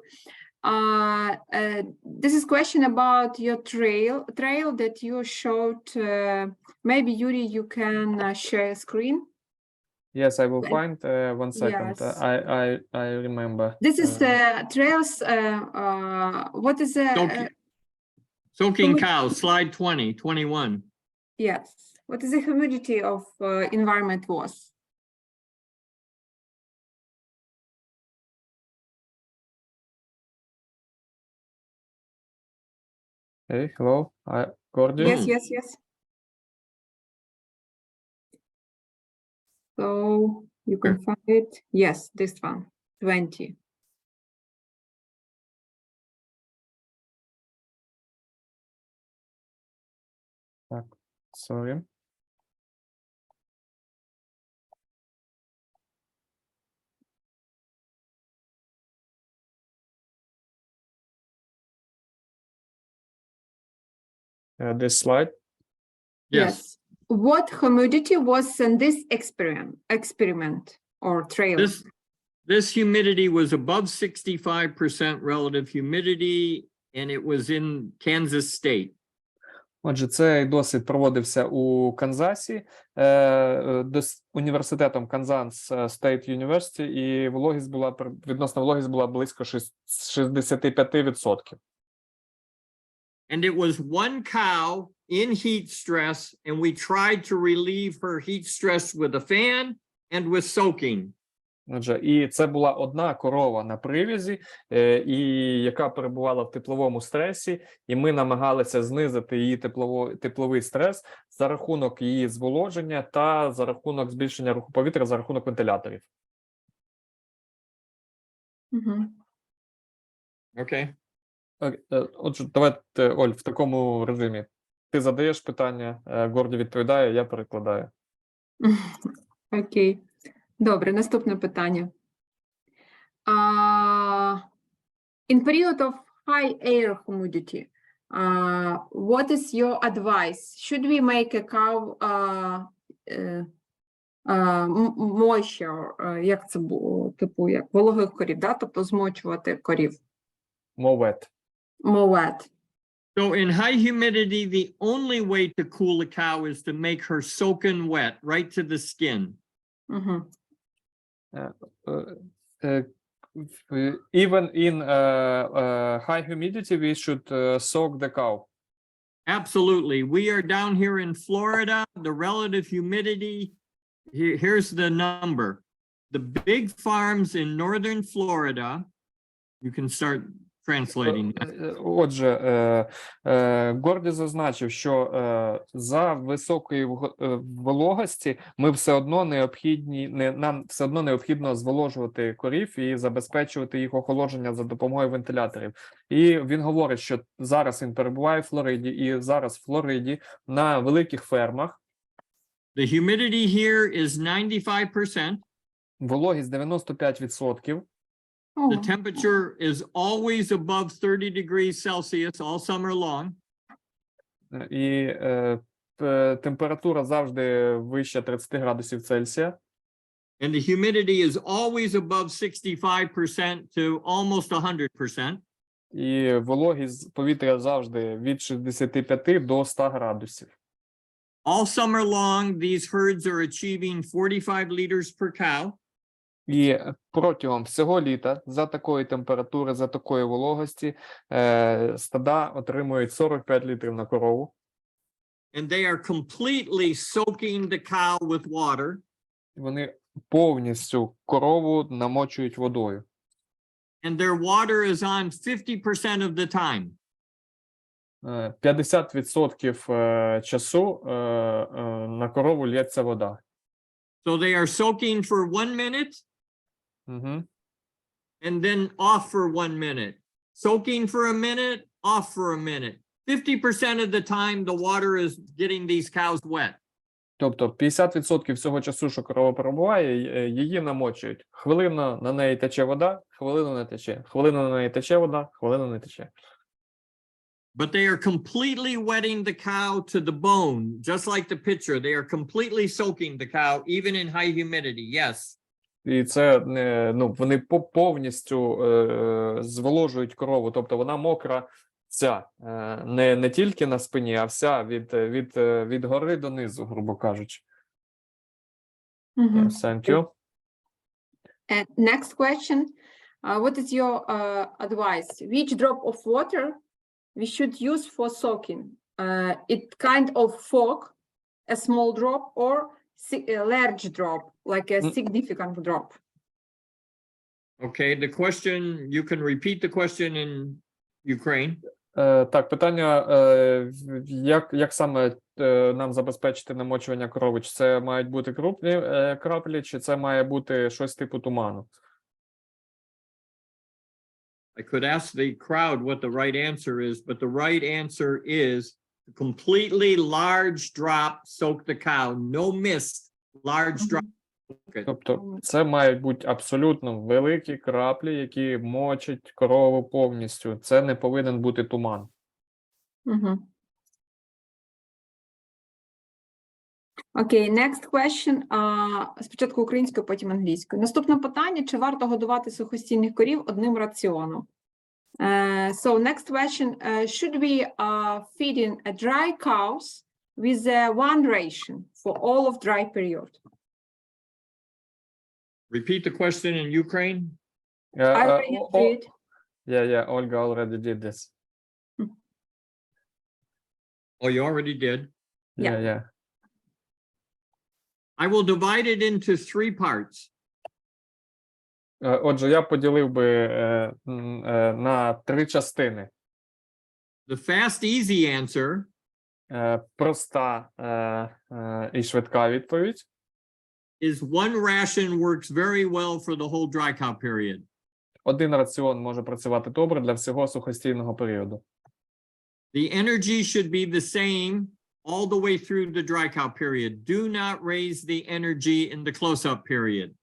This is question about your trail that you showed. Maybe Yuri, you can share a screen. Yes, I will find 1 second. Yes. I remember. This is trails. What is the Soaking cows, slide 20, 21. yes? What is the humidity of environment was? Hey, hello, Gordie. Yes. So you can find it. Yes, this one, 20. Sorry. This slide. Yes. What humidity was in this experiment or trail? This humidity was above 65% relative humidity, and it was in Kansas State. Отже, цей досвід проводився у Канзасі, університетом Канзас State University, і відносна вологість була близько 65%. And it was one cow in heat stress, and we tried to relieve her heat stress with a fan and with soaking. Отже, і це була одна корова на прив'язі, яка перебувала в тепловому стресі, і ми намагалися знизити її тепловий стрес за рахунок її зволоження та за рахунок збільшення руху повітря за рахунок вентиляторів. Okay. Отже, давайте, Оль, в такому режимі. Ти задаєш питання, Горді відповідає, я перекладаю. Окей. Добре, наступне питання. In period of high air humidity, What is your advice? Should we make a cow moisture, як це було, типу, як вологих корів, да? Тобто змочувати корів. More wet. More wet. So in high humidity, the only way to cool a cow is to make her soaking wet right to the skin. Мгм. Even in high humidity, we should soak the cow. Absolutely. We are down here in Florida. The relative humidity, here's the number. The big farms in northern Florida, you can start translating. Отже, Горді зазначив, що за високої вологості ми все одно нам все одно необхідно зволожувати корів і забезпечувати їх охолодження за допомогою вентиляторів. І він говорить, що зараз він перебуває в Флориді, і зараз в Флориді на великих фермах The humidity here is 95%. вологість 95%. The temperature is always above 30 degrees Celsius all summer long. І температура завжди вища 30 градусів Цельсія. And the humidity is always above 65% to almost 100%. І вологість повітря завжди від 65 до 100 градусів. All summer long, these herds are achieving 45 liters per cow. І протягом всього літа за такої температури, за такої вологості стада отримують 45 літрів на корову. And they are completely soaking the cow with water. Вони повністю корову намочують водою. And their water is on 50% of the time. 50% часу на корову лється вода. So they are soaking for 1 minute and then off for 1 minute. Soaking for a minute, off for a minute. 50% of the time the water is getting these cows wet. Тобто 50% всього часу, що корова перебуває, її намочують. Хвилину на неї тече вода, хвилину не тече. Хвилину на неї тече вода, хвилину не тече. But they are completely wetting the cow to the bone, just like the picture. They are completely soaking the cow, even in high humidity. Yes. І це, вони повністю зволожують корову. Тобто вона мокра вся. Не тільки на спині, а вся від гори до низу, грубо кажучи. Yes, thank you. And next question. What is your advice? Which drop of water we should use for soaking? It kind of fog, a small drop, or a large drop, like a significant drop? Okay, the question, you can repeat the question in Ukraine. Так, питання, як саме нам забезпечити намочування корови? Чи це мають бути крупні краплі, чи це має бути щось типу туману? I could ask the crowd what the right answer is, but the right answer is a completely large drop, soak the cow, no mist, large drop. Тобто це мають бути абсолютно великі краплі, які мочать корову повністю. Це не повинен бути туман. Окей, next question. Спочатку українською, потім англійською. Наступне питання: чи варто годувати сухостійних корів одним раціоном? So next question, should we feeding a dry cows with one ration for all of dry period? Repeat the question in Ukraine. I already did. Yeah, Olga already did this. Oh, you already did? Yeah. I will divide it into 3 parts. Отже, я поділив би на 3 частини. The fast, easy answer Проста і швидка відповідь. is one ration works very well for the whole dry cow period. Один раціон може працювати добре для всього сухостійного періоду. The energy should be the same all the way through the dry cow period. Do not raise the energy in the close-up period.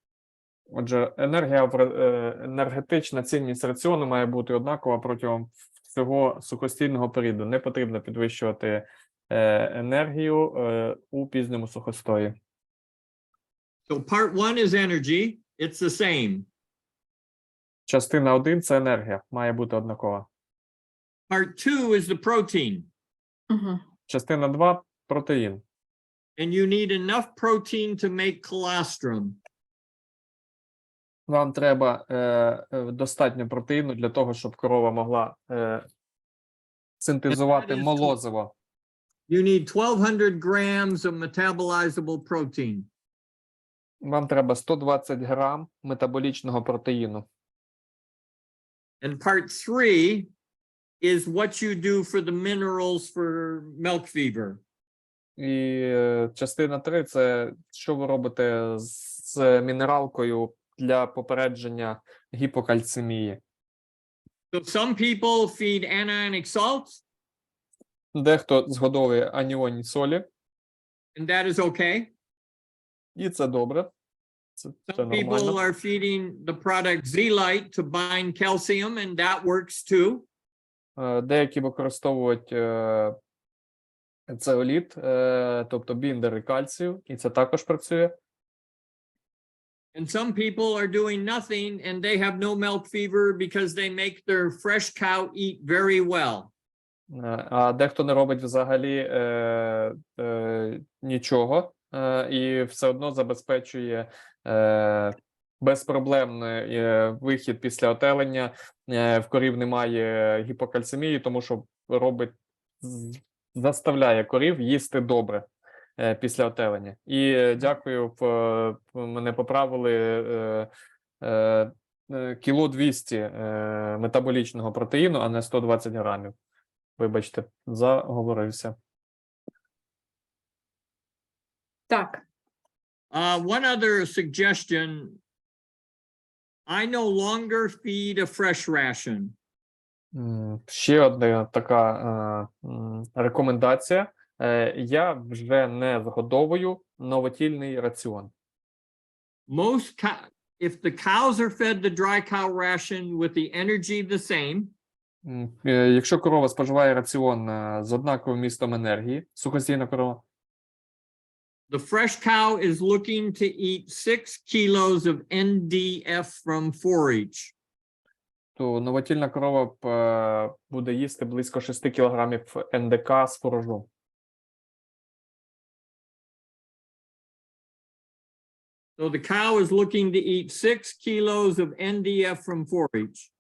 Отже, енергетична цінність раціону має бути однакова протягом цього сухостійного періоду. Не потрібно підвищувати енергію у пізньому сухостої. So part 1 is energy. It's the same. Частина 1 – це енергія, має бути однакова. Part 2 is the protein. Частина 2 – протеїн. And you need enough protein to make colostrum. Вам треба достатньо протеїну для того, щоб корова могла синтезувати молозиво. You need 1200 grams of metabolizable protein. Вам треба 120 грам метаболічного протеїну. And part 3 is what you do for the minerals for milk fever. І частина 3 – це що ви робите з мінералкою для попередження гіпокальцемії. So some people feed anionic salts, Дехто згодовує аніонні солі, and that is okay. і це добре. Це Some people нормально. are feeding the product zeolite to bind calcium, and that works too. Деякі використовують цеоліт, тобто біндери кальцію, і це також працює. And some people are doing nothing, and they have no milk fever because they make their fresh cow eat very well. А дехто не робить взагалі нічого, і все одно забезпечує безпроблемний вихід після отелення. В корів немає гіпокальцемії, тому що заставляє корів їсти добре після отелення. І дякую, мене поправили, кіло 200 метаболічного протеїну, а не 120 грамів. Вибачте, заговорився. Так. One other suggestion. I no longer feed a fresh ration. Ще одна така рекомендація. Я вже не згодовую новотільний раціон. If the cows are fed the dry cow ration with the energy the same, якщо корова споживає раціон з однаковим містом енергії, сухостійна корова, the fresh cow is looking to eat 6 kilos of NDF from forage. то новотільна корова буде їсти близько 6 кілограмів НДК з фуражу. So the cow is looking to eat 6 kilos of NDF from forage.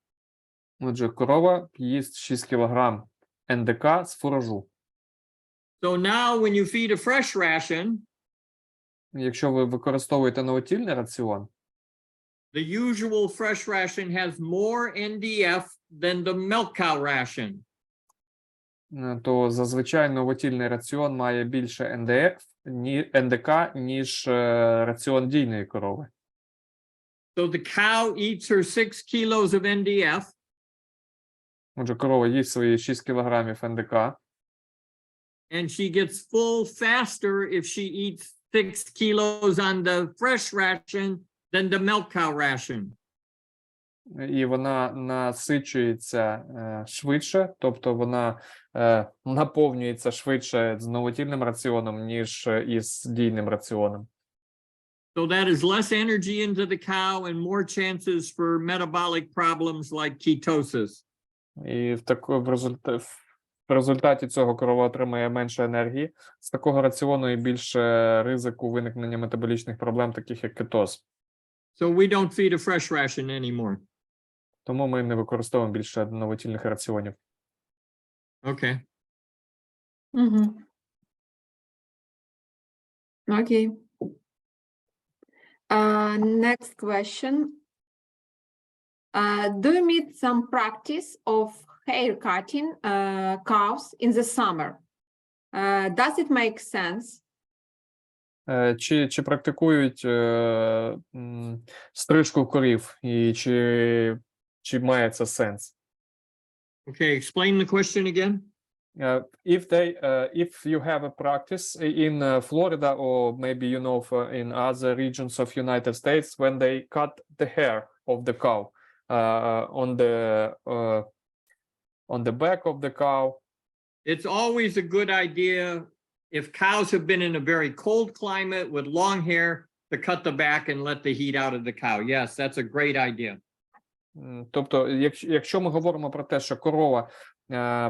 Отже, корова їсть 6 кілограм НДК з фуражу. So now when you feed a fresh ration, Якщо ви використовуєте новотільний раціон, the usual fresh ration has more NDF than the milk cow ration. то зазвичай новотільний раціон має більше НДК, ніж раціон дійної корови. So the cow eats her 6 kilos of NDF. Отже, корова їсть свої 6 кілограмів НДК. And she gets full faster if she eats 6 kilos on the fresh ration than the milk cow ration. І вона насичується швидше, тобто вона наповнюється швидше з новотільним раціоном, ніж із дійним раціоном. So that is less energy into the cow and more chances for metabolic problems like ketosis. І в результаті цього корова отримає менше енергії. З такого раціону і більше ризику виникнення метаболічних проблем, таких як кетоз. So we don't feed a fresh ration anymore. Тому ми не використовуємо більше новотільних раціонів. Okay. Okay. Next question. Do you meet some practice of hair cutting cows in the summer? Does it make sense? Чи практикують стрижку корів, і чи має це сенс? Okay, explain the question again. If you have a practice in Florida or maybe in other regions of United States when they cut the hair of the cow on the on the back of the cow. It's always a good idea if cows have been in a very cold climate with long hair to cut the back and let the heat out of the cow. Yes, that's a great idea. Тобто, якщо ми говоримо про те, що корова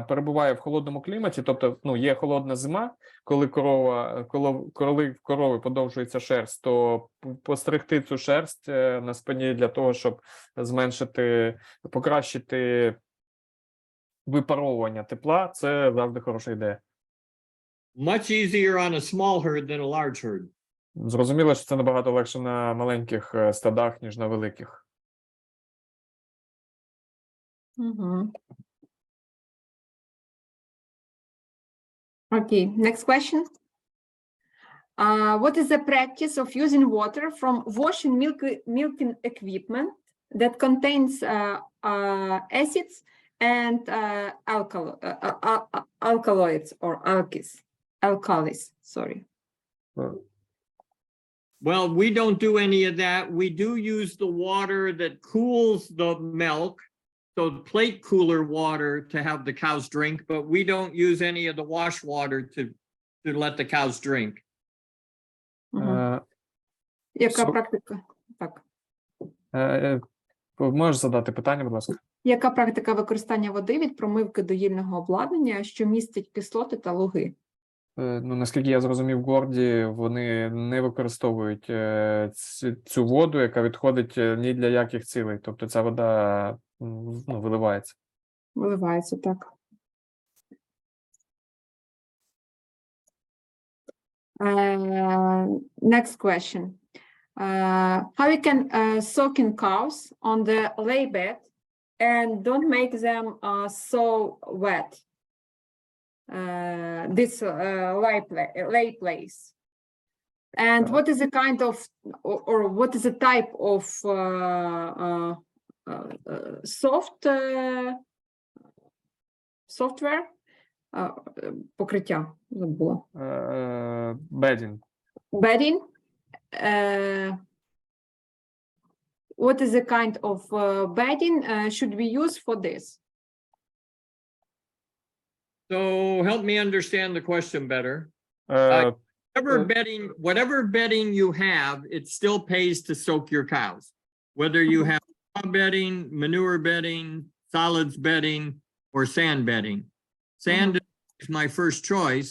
перебуває в холодному кліматі, тобто, ну, є холодна зима, коли в корови подовжується шерсть, то постригти цю шерсть на спині для того, щоб покращити випаровування тепла, це завжди хороша ідея. Much easier on a small herd than a large herd. Зрозуміло, що це набагато легше на маленьких стадах, ніж на великих. Okay, next question. What is the practice of using water from washing milking equipment that contains acids and alkaloids or alkalis? Sorry. Well, we don't do any of that. We do use the water that cools the milk, so plate cooler water to have the cows drink, but we don't use any of the wash water to let the cows drink. Яка практика? Так. Можеш задати питання, будь ласка? Яка практика використання води від промивки доїльного обладнання, що містить кислоти та луги? Ну, наскільки я зрозумів, Горді, вони не використовують цю воду, яка відходить ні для яких цілей. Тобто ця вода, ну, виливається. Виливається, так. Next question. How you can soak in cows on the lay bed and don't make them so wet? This lay place. And what is the kind of, or what is the type of software? Покриття, забула. Bedding. Bedding. What is the kind of bedding should we use for this? So help me understand the question better. Whatever bedding you have, it still pays to soak your cows. Whether you have bedding, manure bedding, solids bedding, or sand bedding. Sand is my first choice,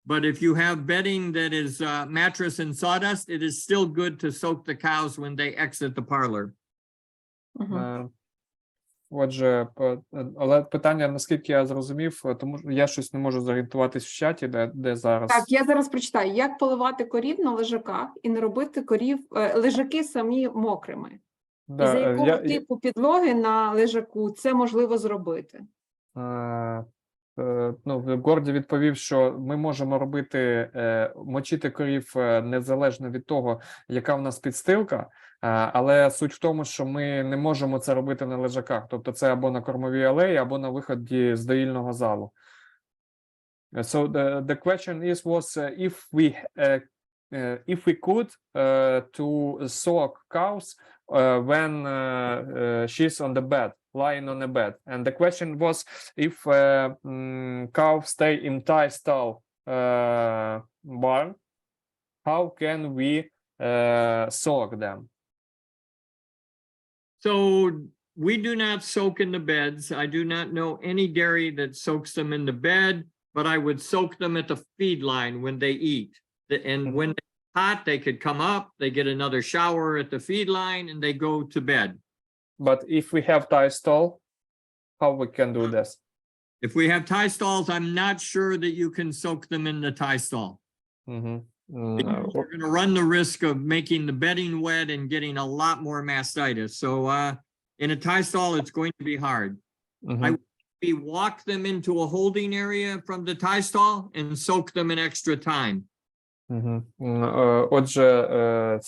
but if you have bedding that is mattress and sawdust, it is still good to soak the cows when they exit the parlor. Отже, але питання, наскільки я зрозумів, тому я щось не можу зорієнтуватись в чаті, де зараз. Так, я зараз прочитаю. Як поливати корів на лежаках і не робити лежаки самі мокрими? Да, і за якого типу підлоги на лежаку це можливо зробити? Ну, Горді відповів, що ми можемо мочити корів незалежно від того, яка в нас підстилка, але суть в тому, що ми не можемо це робити на лежаках, тобто це або на кормовій алеї, або на виході з доїльного залу. So the question was if we could to soak cows when she's on the bed, lying on the bed. And the question was if cows stay in tie stall barn, how can we soak them? So we do not soak in the beds. I do not know any dairy that soaks them in the bed, but I would soak them at the feed line when they eat. And when they're hot, they could come up, they get another shower at the feed line, and they go to bed. But if we have tie stall, how we can do this? If we have tie stalls, I'm not sure that you can soak them in the tie stall. You're going to run the risk of making the bedding wet and getting a lot more mastitis. So in a tie stall, it's going to be hard. I would walk them into a holding area from the tie stall and soak them an extra time. Отже,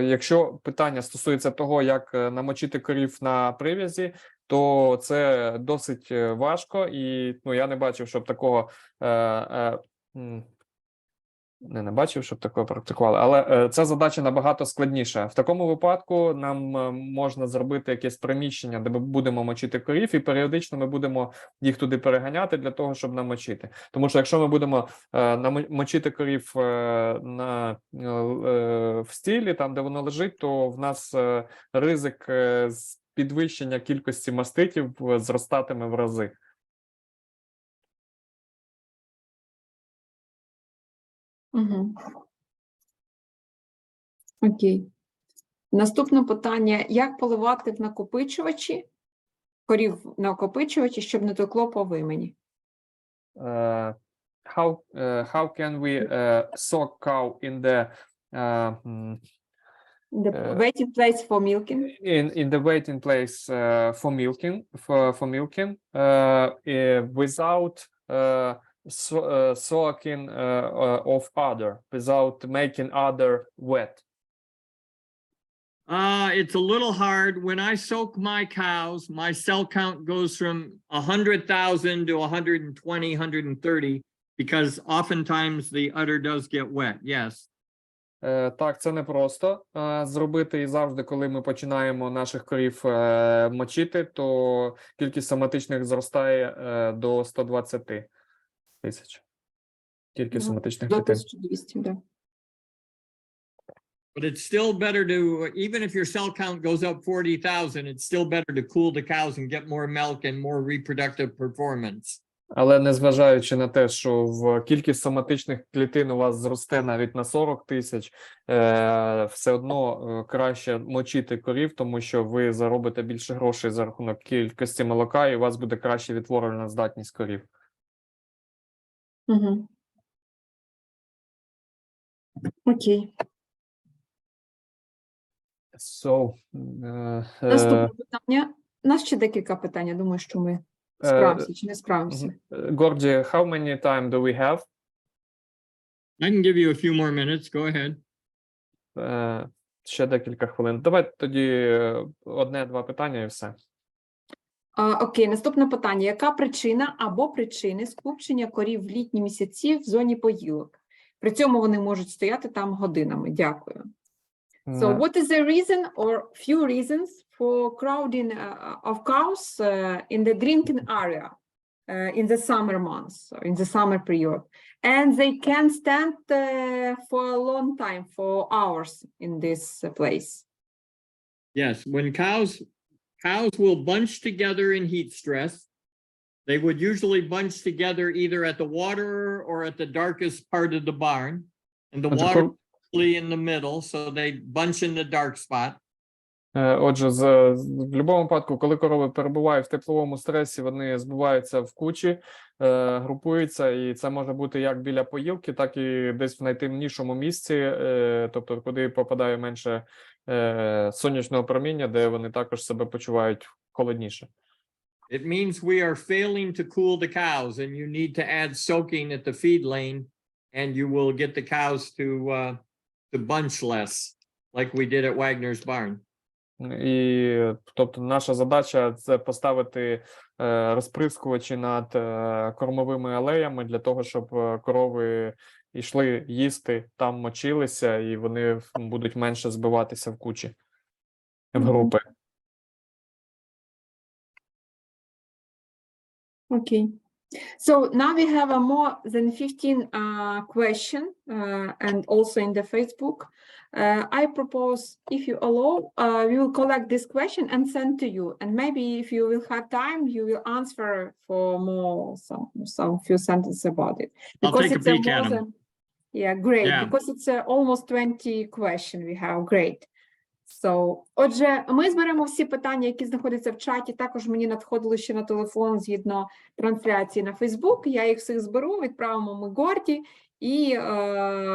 якщо питання стосується того, як намочити корів на прив'язі, то це досить важко, і ну, я не бачив, щоб такого Не бачив, щоб такого практикували, але ця задача набагато складніша. В такому випадку нам можна зробити якесь приміщення, де ми будемо мочити корів, і періодично ми будемо їх туди переганяти для того, щоб намочити. Тому що якщо ми будемо мочити корів в стілі, там, де воно лежить, то в нас ризик підвищення кількості маститів зростатиме в рази. Угу. Окей. Наступне питання. Як поливати в накопичувачі, корів в накопичувачі, щоб не текло по вимені? How can we soak cow in the The waiting place for milking? in the waiting place for milking without soaking of other, without making other wet? It's a little hard. When I soak my cows, my cell count goes from 100,000 to 120, 130, because oftentimes the udder does get wet. Yes. Так, це непросто зробити, і завжди, коли ми починаємо наших корів мочити, то кількість соматичних зростає до 120 тисяч. Кількість соматичних До клітин. 1200, да. But it's still better to, even if your cell count goes up 40,000, it's still better to cool the cows and get more milk and more reproductive performance. Але незважаючи на те, що в кількість соматичних клітин у вас зросте навіть на 40 тисяч, все одно краще мочити корів, тому що ви заробите більше грошей за рахунок кількості молока, і у вас буде краща відтворювальна здатність корів. Угу. Окей. Наступне питання. У нас ще декілька питань. Я думаю, що ми справимося чи не справимося. Gordie, how many time do we have? I can give you a few more minutes. Go ahead. Ще декілька хвилин. Давайте тоді одне-два питання і все. Окей, наступне питання. Яка причина або причини скупчення корів в літні місяці в зоні поїлок? При цьому вони можуть стояти там годинами. Дякую. So what is the reason or few reasons for crowding of cows in the drinking area in the summer months, or in the summer period? And they can stand for a long time, for hours in this place. Yes, when cows will bunch together in heat stress. They would usually bunch together either at the water or at the darkest part of the barn, and the water in the middle, so they bunch in the dark spot. Отже, в будь-якому випадку, коли корови перебувають в тепловому стресі, вони збиваються в кучі, групуються, і це може бути як біля поїлки, так і десь в найтемнішому місці, тобто куди попадає менше сонячного проміння, де вони також себе почувають холодніше. It means we are failing to cool the cows, and you need to add soaking at the feed lane, and you will get the cows to bunch less, like we did at Wagner's barn. І, тобто, наша задача – це поставити розприскувачі над кормовими алеями для того, щоб корови йшли їсти, там мочилися, і вони будуть менше збиватися в кучі, в групи. Okay. So now we have a more than 15 question and also in the Facebook. I propose, if you allow, we will collect this question and send to you. And maybe if you will have time, you will answer for more, some few sentences about it. I'll take a peek at them. Yeah, great. Yeah. Because it's almost 20 questions we have. Great. So, отже, ми зберемо всі питання, які знаходяться в чаті. Також мені надходили ще на телефон згідно трансляції на Facebook. Я їх всіх зберу, відправимо ми Горді і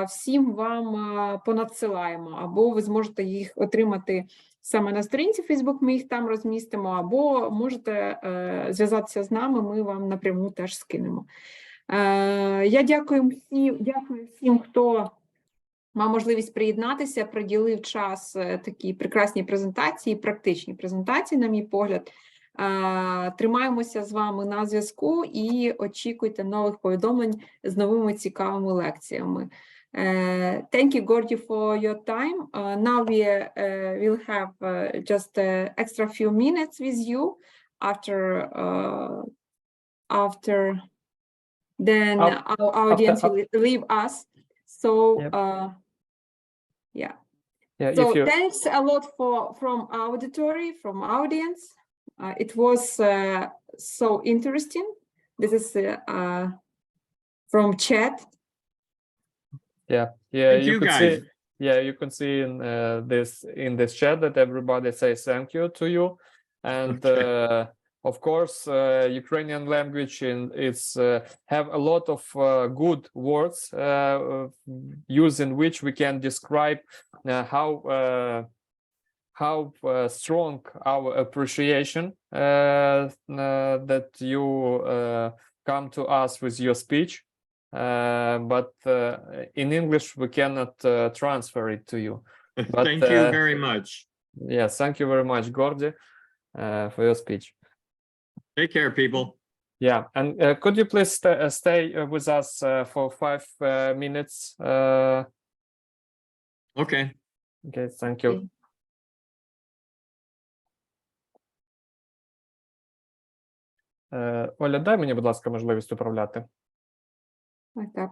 всім вам понадсилаємо. Або ви зможете їх отримати саме на сторінці Facebook, ми їх там розмістимо, або можете зв'язатися з нами, ми вам напряму теж скинемо. Я дякую всім, хто мав можливість приєднатися, приділив час такій прекрасній презентації, практичній презентації, на мій погляд. Тримаємося з вами на зв'язку і очікуйте нових повідомлень з новими цікавими лекціями. Thank you, Gordie, for your time. Now we will have just extra few minutes with you after then Af- our audience after- will leave us. So Yep. yeah. Yeah, So if you thanks a lot from auditory, from audience. It was so interesting. This is from chat. yeah, Thank you you, could guys. see, yeah, you can see in this chat that everybody says thank you to you, and of course Ukrainian language it's have a lot of good words using which we can describe how strong our appreciation that you come to us with your speech. But in English we cannot transfer it to you. But, Thank you very much. Yes, thank you very much, Gordie, for your speech. Take care, people. Yeah, and could you please stay with us for 5 minutes? Okay. Okay, thank you. Okay. Оля, дай мені, будь ласка, можливість управляти. Like that.